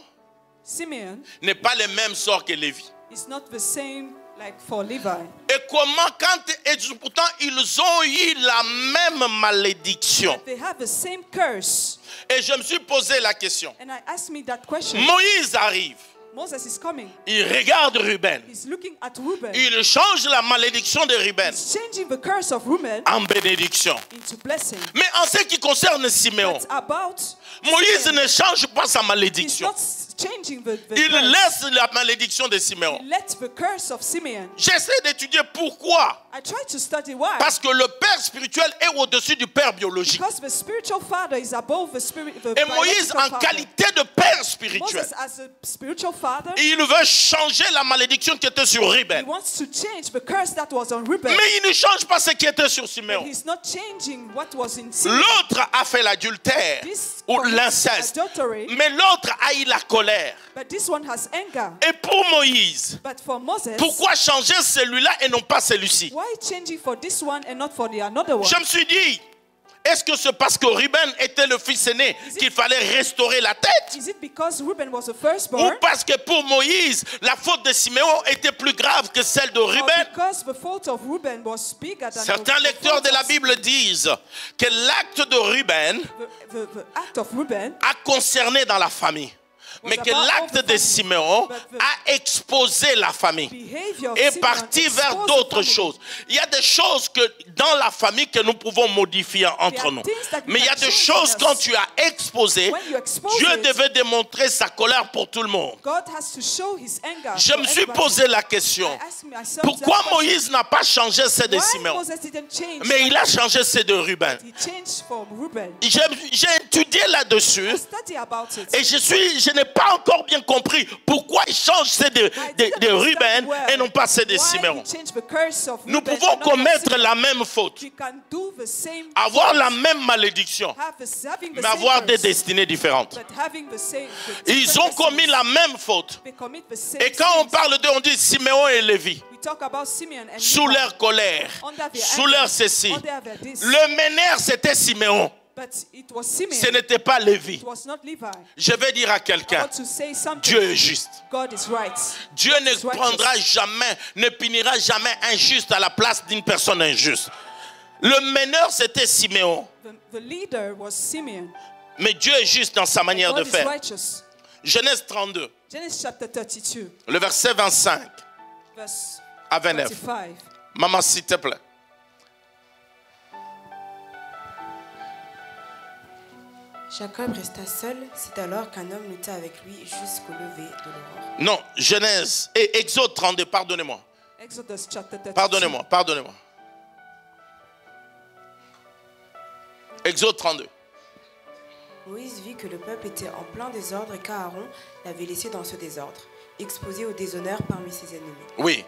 Simeon n'est pas le même sort que Lévi. is not the same Like for Levi. Et comment pourtant ils ont eu la même malédiction. They have the same curse. Et je me suis posé la question. And I asked me that question. Moïse arrive. Moses is coming. Il regarde Ruben. He's looking at Reuben. Il change la malédiction de Ruben He's changing the curse of Reuben en bénédiction. into blessing. Mais en ce qui concerne Siméon, But about Moïse Simeon, ne change pas sa he's malédiction. not changing the Il curse. laisse la malédiction de Siméon. He let the curse of Simeon. J'essaie d'étudier pourquoi. I tried to study why. Parce que le père spirituel est au-dessus du père biologique. Because the spiritual father is above the spirit. The Et Moïse, biological en father. qualité de père spirituel, Moses, as a spiritual father, il veut changer la malédiction qui était sur he Ruben. wants to change the curse that was on Reuben. Mais il ne change pas ce qui était sur But Siméon. he's not changing what was in Simeon. L'autre a fait l'adultère This ou commits l'inceste. adultery, Mais l'autre a eu la colère. but this one has anger. Et pour Moïse, But for Moses, pourquoi changer celui-là et non pas celui-ci? why changing for this one and not for the another one? Je me suis dit, est-ce que c'est parce que Ruben était le fils aîné qu'il fallait restaurer la tête? Is it because Reuben was the Ou firstborn? parce que pour Moïse, la faute de Siméon était plus grave que celle de Or Ruben? because the fault of Reuben was bigger than Certains the lecteurs fault de la of Bible disent que l'acte de Ruben the act of Reuben a concerné dans la famille, mais que about l'acte all the de family. Siméon But the a exposé la famille. behavior of Est Simeon parti vers exposed the d'autres family. choses. Il y a des choses que dans la famille que nous pouvons modifier entre There are nous. things that we Mais il y a can des change choses in quand us. tu as exposé, When you expose Dieu it, devait démontrer sa colère pour tout le monde. God has to show his anger. Je for me suis everybody. posé la question. I asked myself Pourquoi that question. Moïse n'a pas changé ceux de Why Siméon, Moses didn't change? mais il a changé ceux de Ruben? He changed for Reuben. J'ai étudié là-dessus. I study about it. Et je n'ai pas encore bien compris pourquoi il change ceux de Ruben et non pas ceux de Why Siméon. he changed the curse of Nous Reuben pouvons and not of commettre Simeon. la même faute, We can do the same avoir fault, la même malédiction, having the mais same avoir des curse, destinées différentes. but having the same, the Ils different ont commis destinies. la même faute. They commit the same Et quand on sins. parle d'eux, on dit Siméon et Lévi, We talk about Simeon and sous Levi, leur colère, under their sous anger, leur ceci. under their this. Le meneur, c'était Siméon, But it was Simeon. ce n'était pas Lévi. It was not Levi. Je vais dire à I quelqu'un, want to say something. Dieu est juste. God is right. Dieu ne prendra jamais, ne punira jamais injuste à la place d'une personne injuste. Le meneur, c'était Siméon. The leader was Simeon. Mais Dieu est juste dans sa manière de God is faire. righteous. Genèse 32, Genesis chapter 32, le verset 25 verse à 29. 25. Maman, s'il te plaît. Jacob resta seul, c'est alors qu'un homme lutta avec lui jusqu'au lever de l'aurore. Non, Genèse et Exode 32, pardonnez-moi. Exodus chapter 32. Pardonnez-moi. Exode 32. Moïse vit que le peuple était en plein désordre et qu'Aaron l'avait laissé dans ce désordre, exposé au déshonneur parmi ses ennemis. Oui.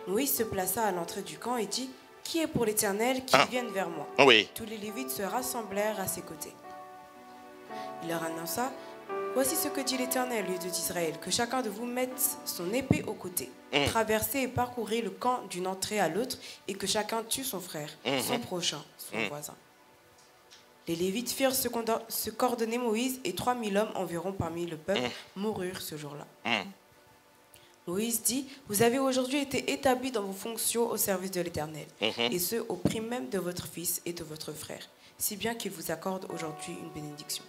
Moïse se plaça à l'entrée du camp et dit « Qui est pour l'Éternel, qu'il vienne vers moi ?» Oui. Tous les Lévites se rassemblèrent à ses côtés. Il leur annonça « Voici ce que dit l'Éternel, Dieu d'Israël, que chacun de vous mette son épée au côté, traversez et parcourez le camp d'une entrée à l'autre, et que chacun tue son frère, son prochain, son voisin. » Les Lévites firent ce qu'ordonnait Moïse, et 3000 hommes environ parmi le peuple moururent ce jour-là. Moïse dit, vous avez aujourd'hui été établis dans vos fonctions au service de l'Éternel, et ce, au prix même de votre fils et de votre frère, si bien qu'il vous accorde aujourd'hui une bénédiction.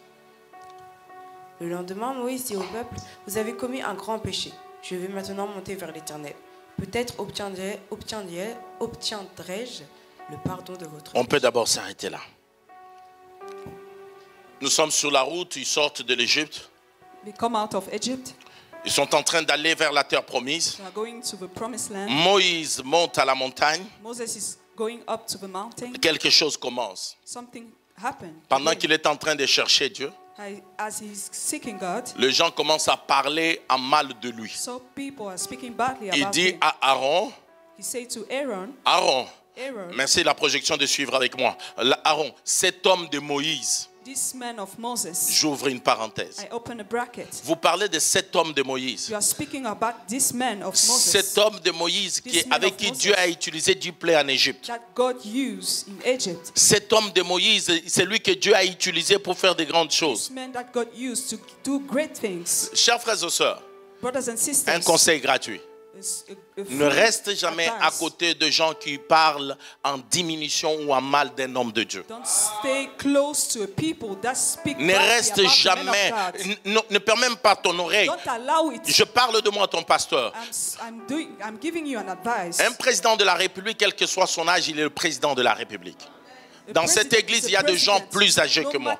Le lendemain, Moïse dit au peuple, vous avez commis un grand péché. Je vais maintenant monter vers l'Éternel. Peut-être obtiendrai-je le pardon de votre On péché. peut d'abord s'arrêter là. Nous sommes sur la route, ils sortent de l'Égypte. They come out of Egypt. Ils sont en train d'aller vers la terre promise. They are going to the promised land. Moïse monte à la montagne. Moses is going up to the mountain. Quelque chose commence. Something happened. Pendant qu'il est en train de chercher Dieu, As he's seeking God, les gens commencent à parler en mal de lui. so people are speaking badly Il about dit him. à Aaron, He said to Aaron, merci la projection de suivre avec moi. Aaron, cet homme de Moïse, this man of Moses, j'ouvre une parenthèse. I open a bracket. Vous parlez de cet homme de Moïse. You are speaking about this man of Moses Cet homme de Moïse This man avec of qui Moses. Dieu a utilisé du blé en Égypte. that God used in Egypt. Cet homme de Moïse, c'est lui que Dieu a utilisé pour faire de grandes This choses. man that God used to do great things. Chers frères et sœurs, Brothers and sisters, un conseil gratuit. Ne reste jamais à côté de gens qui parlent en diminution ou en mal d'un homme de Dieu. Don't stay close to people that speak Ne badly reste about the men jamais, of God. ne perds même pas ton oreille. Don't allow it. Je parle de moi, ton pasteur. I'm giving you an advice. Un président de la République, quel que soit son âge, il est le président de la République. Dans cette église, il y a des gens plus âgés que moi.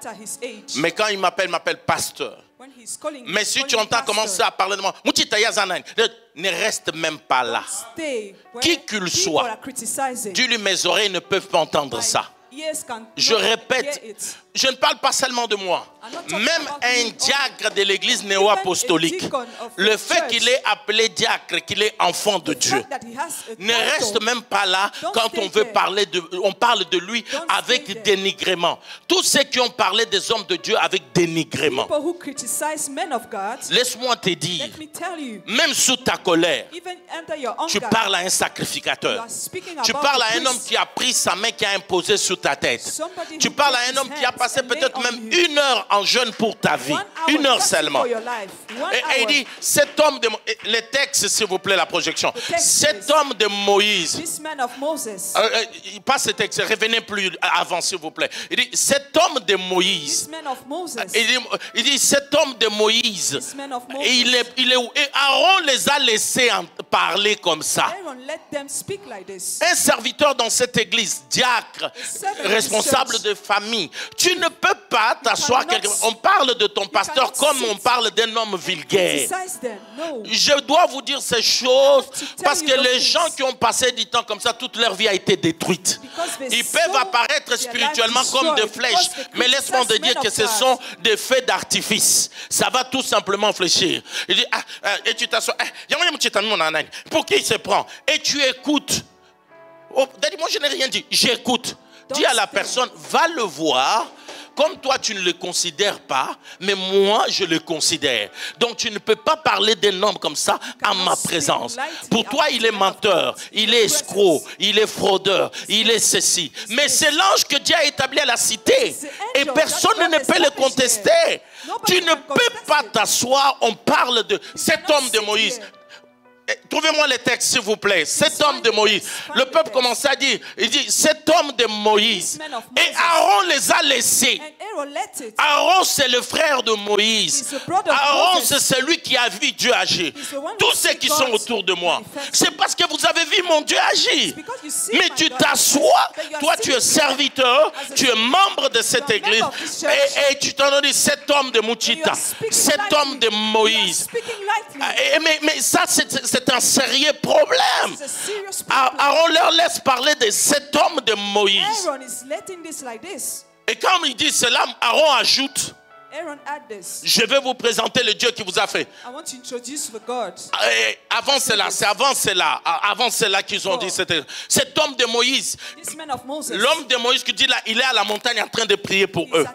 Mais quand il m'appelle pasteur. Mais si tu entends commencer à parler de moi, ne reste même pas là. Qui qu'il soit, dis-lui, mes oreilles ne peuvent pas entendre ça. Je répète, je ne parle pas seulement de moi. Même un diacre de l'église néo-apostolique, le fait qu'il est appelé diacre, qu'il est enfant de Dieu, ne reste même pas là quand on veut parler on parle de lui avec dénigrement. Tous ceux qui ont parlé des hommes de Dieu avec dénigrement, laisse-moi te dire, même sous ta colère, tu parles à un sacrificateur. Tu parles à un homme qui a pris sa main, qui a imposé sur ta tête. Tu parles à un homme qui a passé peut-être même 1 heure en jeûne pour ta vie. 1 heure seulement. Et il dit, cet homme de les textes, s'il vous plaît, la projection. Cet homme de Moïse. Pas ce texte, revenez plus avant, s'il vous plaît. Il dit, cet homme de Moïse. Il dit, cet homme de Moïse. Et il est où? Et Aaron les a laissés parler comme ça. Un serviteur dans cette église, diacre, responsable de famille. Tu ne peux pas t'asseoir. On parle de ton pasteur comme on parle d'un homme vulgaire. Je dois vous dire ces choses parce que les gens qui ont passé du temps comme ça, toute leur vie a été détruite. Ils peuvent apparaître spirituellement comme des flèches, mais laisse-moi te dire que ce sont des faits d'artifice. Ça va tout simplement fléchir. Il dit, et tu t'assois. Pour qui il se prend? Et tu écoutes. Oh, moi je n'ai rien dit, j'écoute. Dis à la personne, va le voir, comme toi tu ne le considères pas, mais moi je le considère. Donc tu ne peux pas parler d'un homme comme ça en ma présence. Pour toi il est menteur, il est escroc, il est fraudeur, il est ceci. Mais c'est l'ange que Dieu a établi à la cité et personne ne peut le contester. Tu ne peux pas t'asseoir, on parle de cet homme de Moïse. Trouvez-moi les textes s'il vous plaît. Cet homme de Moïse. Le peuple commençait à dire, il dit, cet homme de Moïse. Et Aaron les a laissés. Aaron c'est le frère de Moïse. Aaron c'est celui qui a vu Dieu agir. Tous ceux qui sont autour de moi, c'est parce que vous avez vu mon Dieu agir. Mais tu t'assois, toi tu es serviteur, tu es membre de cette église et tu t'en dis cet homme de Mouchita, cet homme de Moïse. Mais ça c'est un sérieux problème. Aaron leur laisse parler de cet homme de Moïse. Et quand il dit cela, Aaron ajoute, je vais vous présenter le Dieu qui vous a fait. Avant cela qu'ils ont dit, cet homme de Moïse. L'homme de Moïse qui dit là, il est à la montagne en train de prier pour eux.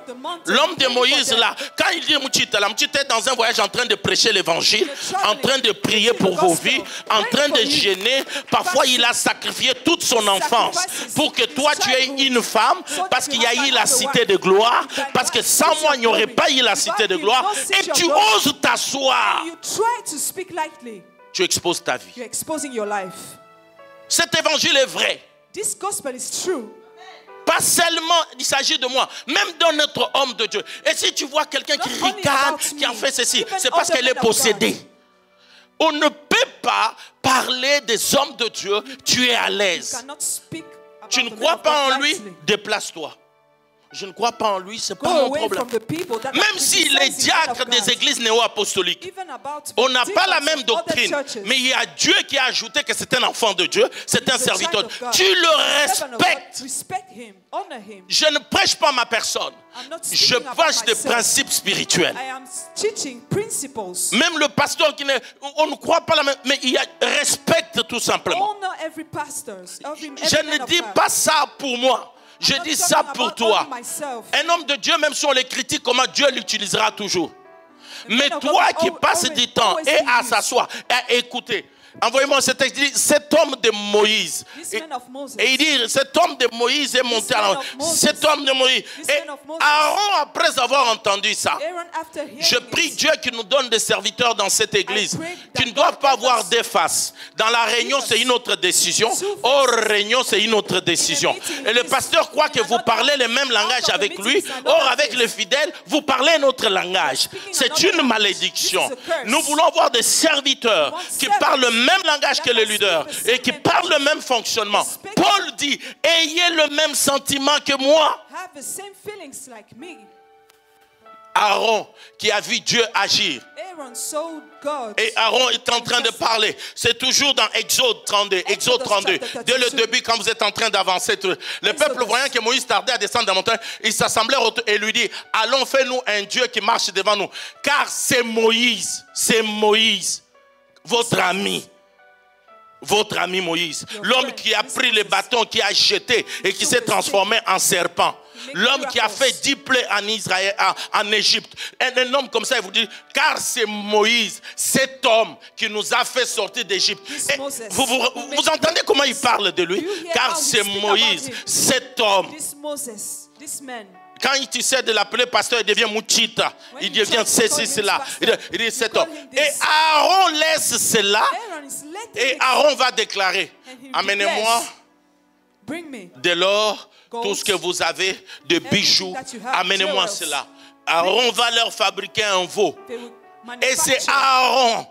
L'homme de Moïse là, quand il dit Mouchita est dans un voyage en train de prêcher l'évangile, en train de prier pour vos vies, en train de gêner. Parfois il a sacrifié toute son enfance pour que toi tu aies une femme, parce qu'il y a eu la cité de gloire, parce que sans moi il n'y aurait pas la cité de gloire, et tu oses t'asseoir. Tu exposes ta vie. Cet évangile est vrai. Pas seulement il s'agit de moi, même dans notre homme de Dieu. Et si tu vois quelqu'un qui ricane, qui en fait ceci, c'est parce qu'elle est possédée. On ne peut pas parler des hommes de Dieu. Tu es à l'aise. Tu ne crois pas en lui, déplace-toi. Je ne crois pas en lui, ce n'est pas mon problème. Même s'il est diacre des églises néo-apostoliques, on n'a pas la même doctrine. Mais il y a Dieu qui a ajouté que c'est un enfant de Dieu, c'est un serviteur. Tu le respectes. Je ne prêche pas ma personne. Je prêche des principes spirituels. Même le pasteur on ne croit pas la même, mais il respecte tout simplement. Je ne dis pas ça pour moi. Je dis ça pour toi. Un homme de Dieu, même si on le critique, comment Dieu l'utilisera toujours. Mais toi qui passes du temps et à s'asseoir, à écouter. Envoyez-moi ce texte. Il dit, cet homme de Moïse. Et il dit, cet homme de Moïse est monté à la... Cet homme de Moïse. Et Aaron, après avoir entendu ça, je prie Dieu qu'il nous donne des serviteurs dans cette église qui ne doivent pas avoir des faces. Dans la réunion, c'est une autre décision. Hors réunion, c'est une autre décision. Et le pasteur croit que vous parlez le même langage avec lui. Or, avec les fidèles, vous parlez un autre langage. C'est une malédiction. Nous voulons avoir des serviteurs qui parlent le même langage que les leaders et qui parlent le même fonctionnement. Paul dit, ayez le même sentiment que moi. Aaron qui a vu Dieu agir. Et Aaron est en train de parler. C'est toujours dans Exode 32. Exode 32. Dès le début, quand vous êtes en train d'avancer, le peuple voyant que Moïse tardait à descendre dans la montagne, il s'assemblait et lui dit, allons, fais-nous un Dieu qui marche devant nous. Car c'est Moïse, votre ami. Votre ami Moïse. L'homme qui a pris le bâton, qui a jeté et qui s'est transformé en serpent. L'homme qui a fait 10 plaies en Israël, en Égypte. Un homme comme ça, il vous dit, car c'est Moïse, cet homme qui nous a fait sortir d'Égypte. Vous entendez comment il parle de lui? Car c'est Moïse, cet homme. Quand il essaie de l'appeler pasteur, il devient Mouchita. Il devient ceci, cela. Il dit cet homme. Et Aaron laisse cela. Et Aaron va déclarer, amenez-moi de l'or, tout ce que vous avez de bijoux, amenez-moi cela. Aaron va leur fabriquer un veau. Et c'est Aaron.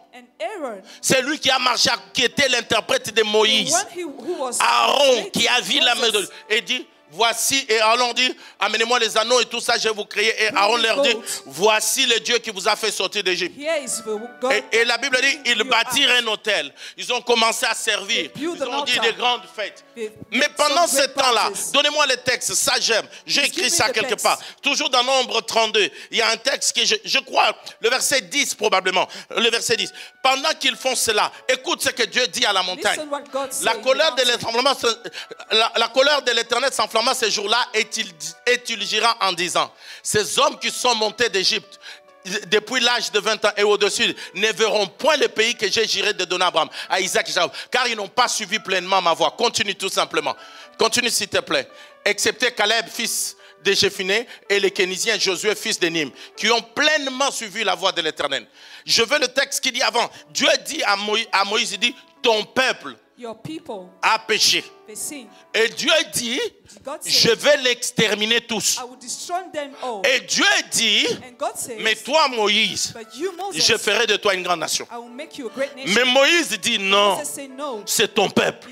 C'est lui qui a marché, qui était l'interprète de Moïse. Aaron qui a vu la main de Dieu. Et dit, voici, et Aaron dit, amenez-moi les anneaux et tout ça, je vais vous créer. Et Aaron leur dit, voici le Dieu qui vous a fait sortir d'Égypte. Et la Bible dit, ils bâtirent un autel. Ils ont commencé à servir. Ils ont dit des grandes fêtes. Mais pendant ce temps-là, donnez-moi le texte, ça j'aime. J'ai écrit ça quelque part. Toujours dans Nombre 32, il y a un texte que je crois, le verset 10 probablement. Le verset 10. Pendant qu'ils font cela, écoute ce que Dieu dit à la montagne. La colère de l'Éternel s'enflamma ce jour-là et tu le diras en disant, ces hommes qui sont montés d'Égypte depuis l'âge de 20 ans et au-dessus ne verront point le pays que j'ai juré de donner à Abraham, à Isaac et Jacob, car ils n'ont pas suivi pleinement ma voie. Continue tout simplement. Continue s'il te plaît. Excepté Caleb, fils de Jéphuné, et les Kénisiens, Josué, fils de Nim, qui ont pleinement suivi la voie de l'Éternel. Je veux le texte qui dit avant. Dieu dit à Moïse, il dit, ton peuple a péché. Et Dieu dit, je vais l'exterminer tous. Et Dieu dit, mais toi Moïse, je ferai de toi une grande nation. Mais Moïse dit non, c'est ton peuple.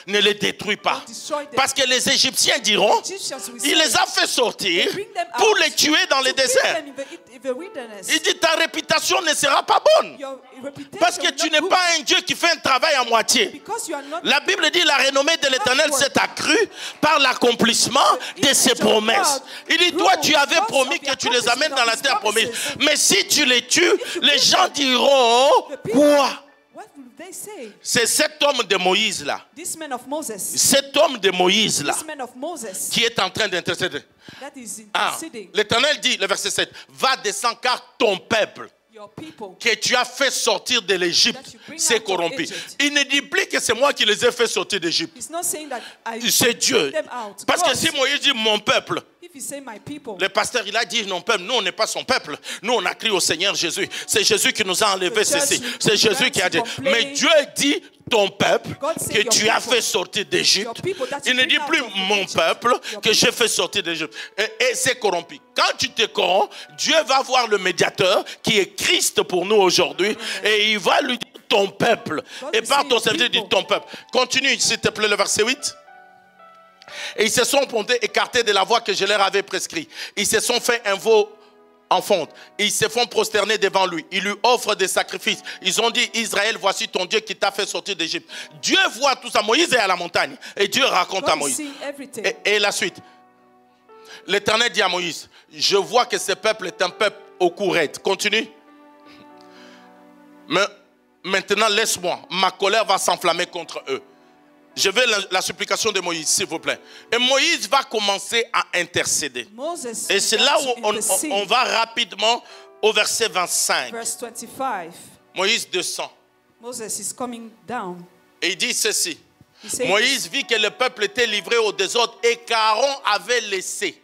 Ne les détruis pas. Parce que les Égyptiens diront, il les a fait sortir pour les tuer dans le désert. Il dit, ta réputation ne sera pas bonne. Parce que tu n'es pas un Dieu qui fait un travail à moitié. La Bible dit, la renommée de l'Éternel s'est accrue par l'accomplissement de ses promesses. Il dit, toi tu avais promis que tu les amènes dans la terre promise. Mais si tu les tues, les gens diront, quoi? C'est cet homme de Moïse là. Cet homme de Moïse là qui est en train d'intercéder. L'Éternel dit, le verset 7, va descendre car ton peuple que tu as fait sortir de l'Égypte s'est corrompu. Il ne dit plus que c'est moi qui les ai fait sortir d'Égypte. C'est Dieu. Parce que si Moïse dit mon peuple, le pasteur il a dit non peuple, nous on n'est pas son peuple. Nous on a crié au Seigneur Jésus. C'est Jésus qui nous a enlevé ceci. C'est Jésus qui a dit. Mais Dieu dit ton peuple que tu as fait sortir d'Égypte. Il ne dit plus mon peuple que j'ai fait sortir d'Égypte. Et c'est corrompu. Quand tu te corromps, Dieu va voir le médiateur qui est Christ pour nous aujourd'hui et il va lui dire ton peuple. Et par ton serviteur, il dit ton peuple. Continue s'il te plaît le verset 8. Et ils se sont écartés de la voie que je leur avais prescrite. Ils se sont fait un veau en fonte. Ils se font prosterner devant lui. Ils lui offrent des sacrifices. Ils ont dit, Israël, voici ton Dieu qui t'a fait sortir d'Égypte. Dieu voit tout ça. Moïse est à la montagne. Et Dieu raconte à Moïse. Et la suite. L'Éternel dit à Moïse, je vois que ce peuple est un peuple au cou raide. Continue. Mais maintenant, laisse-moi. Ma colère va s'enflammer contre eux. Je veux la supplication de Moïse, s'il vous plaît. Et Moïse va commencer à intercéder. Et c'est là où on va rapidement au verset 25. Moïse descend. Moses is coming down. Et il dit ceci. He says, Moïse vit que le peuple était livré au désordre et qu'Aaron avait laissé.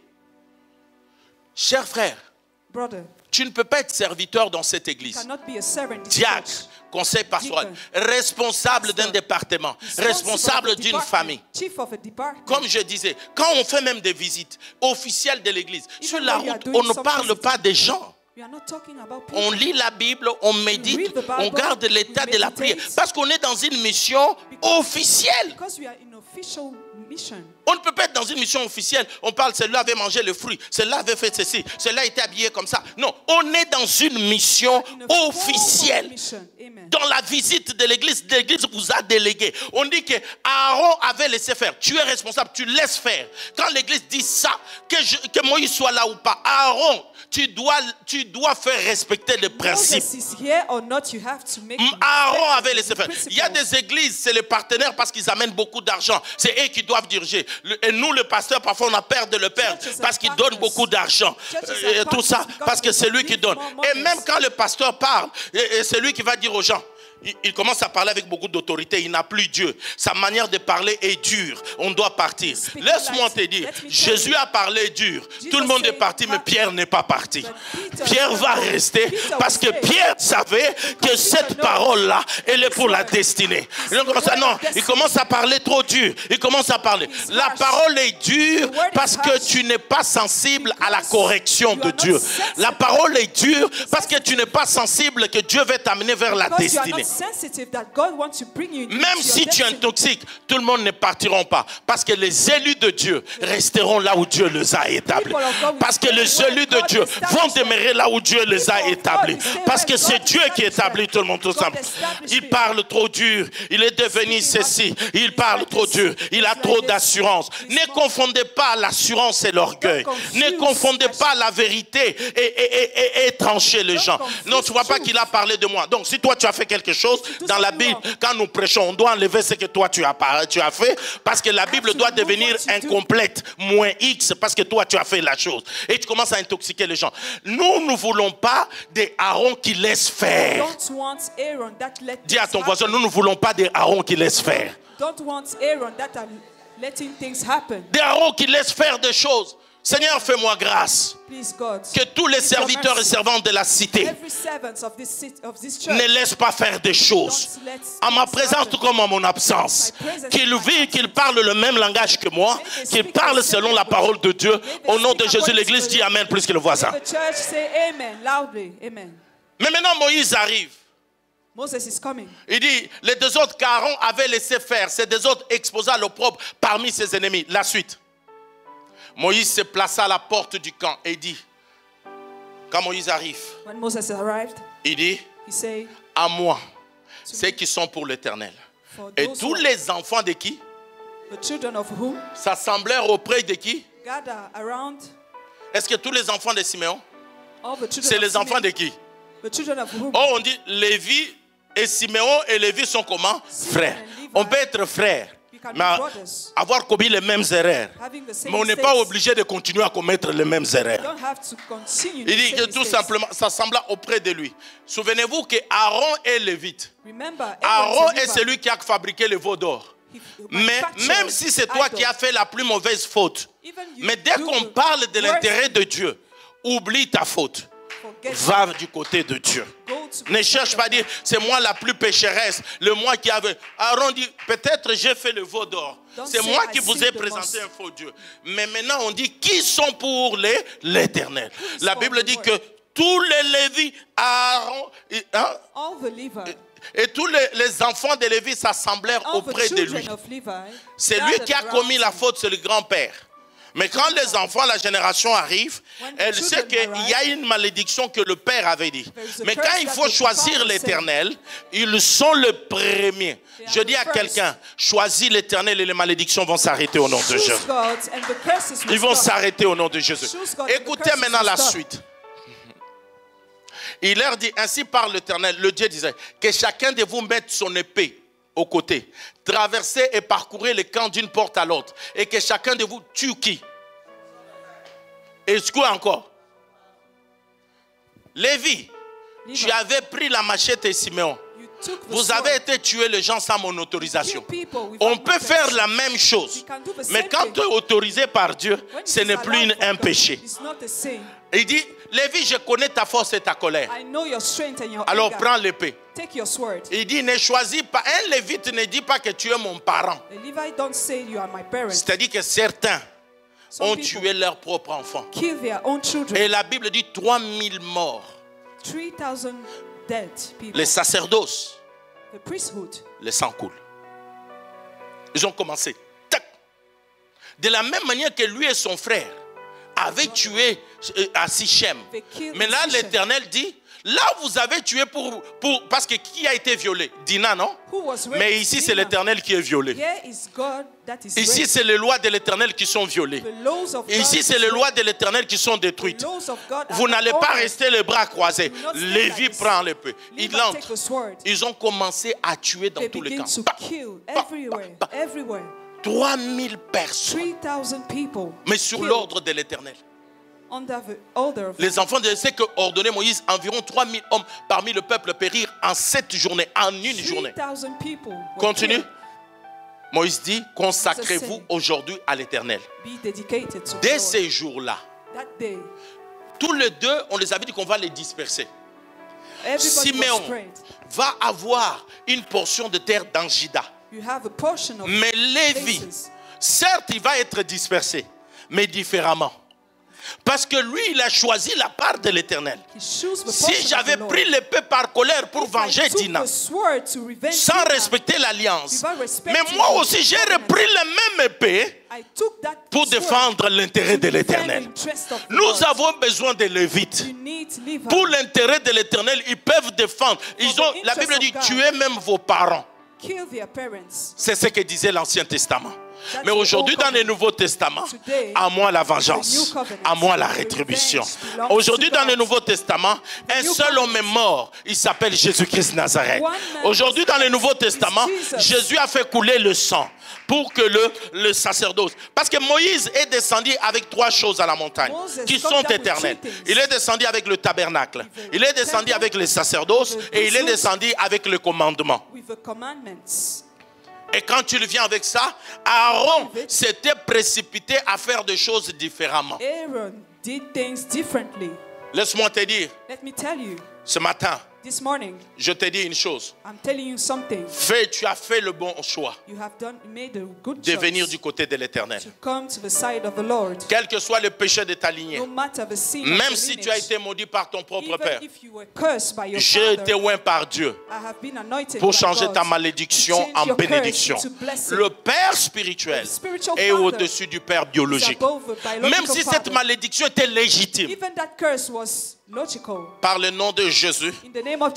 Cher frère, brother, tu ne peux pas être serviteur dans cette église. cannot be a servant in this Diacre, church. conseil pastoral, responsable d'un département, responsable d'une famille. Chief of a department. Comme je disais, quand on fait même des visites officielles de l'église, sur la when you are route, doing on ne some parle visits, pas des gens. We are not talking about people. On lit la Bible, on médite, read the Bible, on garde l'état we de la meditate. prière. Parce qu'on est dans une mission officielle. Because we are in official mission. On ne peut pas être dans une mission officielle. On parle, celui-là avait mangé le fruit, celui-là avait fait ceci, celui-là était habillé comme ça. Non, on est dans une mission In a formal officielle. mission. Amen. Dans la visite de l'église vous a délégué. On dit que Aaron avait laissé faire. Tu es responsable, tu laisses faire. Quand l'église dit ça, que Moïse soit là ou pas, Aaron, tu dois faire respecter les principes. Moses is here or not, you have to make Aaron avait laissé faire. principles. Il y a des églises, c'est les partenaires parce qu'ils amènent beaucoup d'argent. C'est eux qui doivent diriger. Et nous, les pasteurs, parfois on a peur de le perdre parce qu'ils donnent beaucoup d'argent. Et tout ça, parce que c'est lui qui donne. Et même quand le pasteur parle, et c'est lui qui va dire aux gens, il commence à parler avec beaucoup d'autorité. Il n'a plus Dieu. Sa manière de parler est dure. On doit partir. Laisse-moi te dire, Jésus a parlé dur. Tout le monde est parti, mais Pierre n'est pas parti. Pierre va rester parce que Pierre savait que cette parole-là, elle est pour la destinée. Il commence à parler trop dur. Il commence à parler. La parole est dure parce que tu n'es pas sensible à la correction de Dieu. La parole est dure parce que tu n'es pas sensible que Dieu veut t'amener vers la destinée. Même si tu es un toxique, tout le monde ne partiront pas. Parce que les élus de Dieu resteront là où Dieu les a établis. Parce que les élus de Dieu vont demeurer là où Dieu les a établis. Parce que c'est Dieu qui établit tout le monde tout simplement. Il parle trop dur. Il est devenu ceci. Il parle trop dur. Il a trop d'assurance. Ne confondez pas l'assurance et l'orgueil. Ne confondez pas la vérité et trancher les gens. Non, tu ne vois pas qu'il a parlé de moi. Donc si toi tu as fait quelque chose, dans la Bible, quand nous prêchons, on doit enlever ce que toi tu as fait, parce que la Bible doit devenir incomplète, moins X, parce que toi tu as fait la chose. Et tu commences à intoxiquer les gens. Nous ne voulons pas des Aaron qui laissent faire. Dis à ton voisin, nous ne voulons pas des Aaron qui laissent faire. Des Aaron qui laissent faire des choses. Seigneur, fais-moi grâce. Que tous les serviteurs et servantes de la cité ne laissent pas faire des choses. À ma présence comme à mon absence. Qu'ils vivent, qu'ils parlent le même langage que moi. Qu'ils parlent selon la parole de Dieu. Au nom de Jésus, l'église dit Amen plus que le voisin. Mais maintenant, Moïse arrive. Il dit, les deux autres qu'Aaron avait laissé faire, ces deux autres exposa l'opprobre parmi ses ennemis. La suite. Moïse se plaça à la porte du camp et dit, quand Moïse arrive, il dit, à moi, ceux qui sont pour l'Éternel. Et tous les enfants de qui? S'assemblèrent auprès de qui? Est-ce que tous les enfants de Siméon? C'est les enfants de qui? Oh, on dit Lévi et Siméon et Lévi sont comment? Frères. On peut être frères, mais avoir commis les mêmes erreurs. Mais on n'est pas obligé de continuer à commettre les mêmes erreurs. Il dit que tout simplement, ça sembla auprès de lui. Souvenez-vous que Aaron est lévite. Aaron est celui qui a fabriqué le veau d'or. Mais même si c'est toi qui as fait la plus mauvaise faute, mais dès qu'on parle de l'intérêt de Dieu, oublie ta faute. Va du côté de Dieu. Ne cherche pas à dire c'est moi la plus pécheresse, le moi qui avait. Aaron dit peut-être j'ai fait le veau d'or. C'est moi qui vous ai présenté un faux Dieu. Mais maintenant on dit qui sont pour l'Éternel. La Bible dit que tous les Lévis, Aaron, et tous les enfants de Lévi s'assemblèrent auprès de lui. C'est lui qui a commis la faute, c'est le grand-père. Mais quand les enfants, la génération arrive, elle sait qu'il y a une malédiction que le père avait dit. Mais quand il faut choisir l'Éternel, ils sont le premier. Je dis à quelqu'un, choisis l'Éternel et les malédictions vont s'arrêter au nom de Jésus. Ils vont s'arrêter au nom de Jésus. Écoutez maintenant la suite. Il leur dit, ainsi parle l'Éternel, le Dieu disait, que chacun de vous mette son épée au côté, traversez et parcourez les camps d'une porte à l'autre, et que chacun de vous tue qui? Et quoi encore? Lévi, tu avais pris la machette et Siméon. Vous avez été tuer les gens sans mon autorisation. On peut faire la même chose. Mais quand tu es autorisé par Dieu, ce n'est plus un péché. Il dit, Lévi, je connais ta force et ta colère. Alors prends l'épée. Il dit, ne choisis pas. Un Lévite ne dit pas que tu es mon parent. C'est-à-dire que certains ont tué leurs propres enfants. Et la Bible dit 3000 morts. Les sacerdoces, le sang coule. Ils ont commencé. Tac. De la même manière que lui et son frère avaient tué à Sichem. Mais là, l'Éternel dit, là vous avez tué parce que qui a été violé? Dina, non? Mais ici c'est l'Éternel qui est violé. Ici c'est les lois de l'Éternel qui sont violées. Ici c'est les lois de l'Éternel qui sont détruites. Vous n'allez pas rester les bras croisés. Lévi prend l'épée. Il entre. Ils ont commencé à tuer dans tous les camps. 3000 personnes. Mais sur l'ordre de l'Éternel. Les enfants de Dieu que ordonnait Moïse, environ 3000 hommes parmi le peuple périrent en 7 journées, en une journée. Continue. Moïse dit, consacrez-vous aujourd'hui à l'Éternel. Dès ces jours-là, tous les deux, on les avait dit qu'on va les disperser. Siméon va avoir une portion de terre dans Juda. Mais Lévi, certes, il va être dispersé, mais différemment. Parce que lui, il a choisi la part de l'Éternel. Si j'avais pris l'épée par colère pour venger Dina, sans respecter l'alliance, mais moi aussi j'ai repris la même épée pour défendre l'intérêt de l'Éternel. Nous avons besoin des Lévites. Pour l'intérêt de l'Éternel, ils peuvent défendre. La Bible dit, tuez même vos parents. C'est ce que disait l'Ancien Testament. Mais aujourd'hui, dans le Nouveau Testament, à moi la vengeance, à moi la rétribution. Aujourd'hui, dans le Nouveau Testament, un seul homme est mort. Il s'appelle Jésus-Christ Nazareth. Aujourd'hui, dans le Nouveau Testament, Jésus a fait couler le sang pour que le sacerdoce. Parce que Moïse est descendu avec 3 choses à la montagne qui sont éternelles. Il est descendu avec le tabernacle. Il est descendu avec les sacerdoces et il est descendu avec le commandement. Et quand tu viens avec ça, Aaron s'était précipité à faire des choses différemment. Laisse-moi te dire, ce matin, je te dis une chose. Tu as fait le bon choix de venir du côté de l'Éternel. Quel que soit le péché de ta lignée, même si tu as été maudit par ton propre père, j'ai été oint par Dieu pour changer ta malédiction en bénédiction. Le père spirituel est au-dessus du père biologique. Même si cette malédiction était légitime, par le nom de Jésus,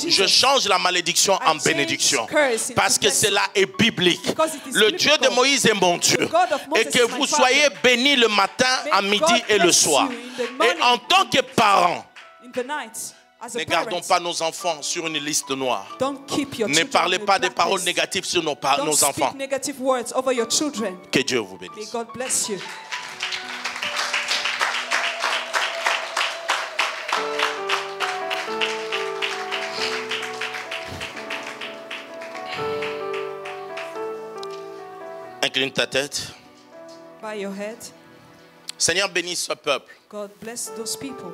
je change la malédiction en bénédiction. Parce que cela est biblique. Le Dieu de Moïse est mon Dieu. Et que vous soyez bénis le matin, à midi et le soir. Et en tant que parents, ne gardons pas nos enfants sur une liste noire. Ne parlez pas des paroles négatives sur nos enfants. Que Dieu vous bénisse. 'Incline ta tête. Bow your head. Seigneur, bénis ce peuple. God bless those people.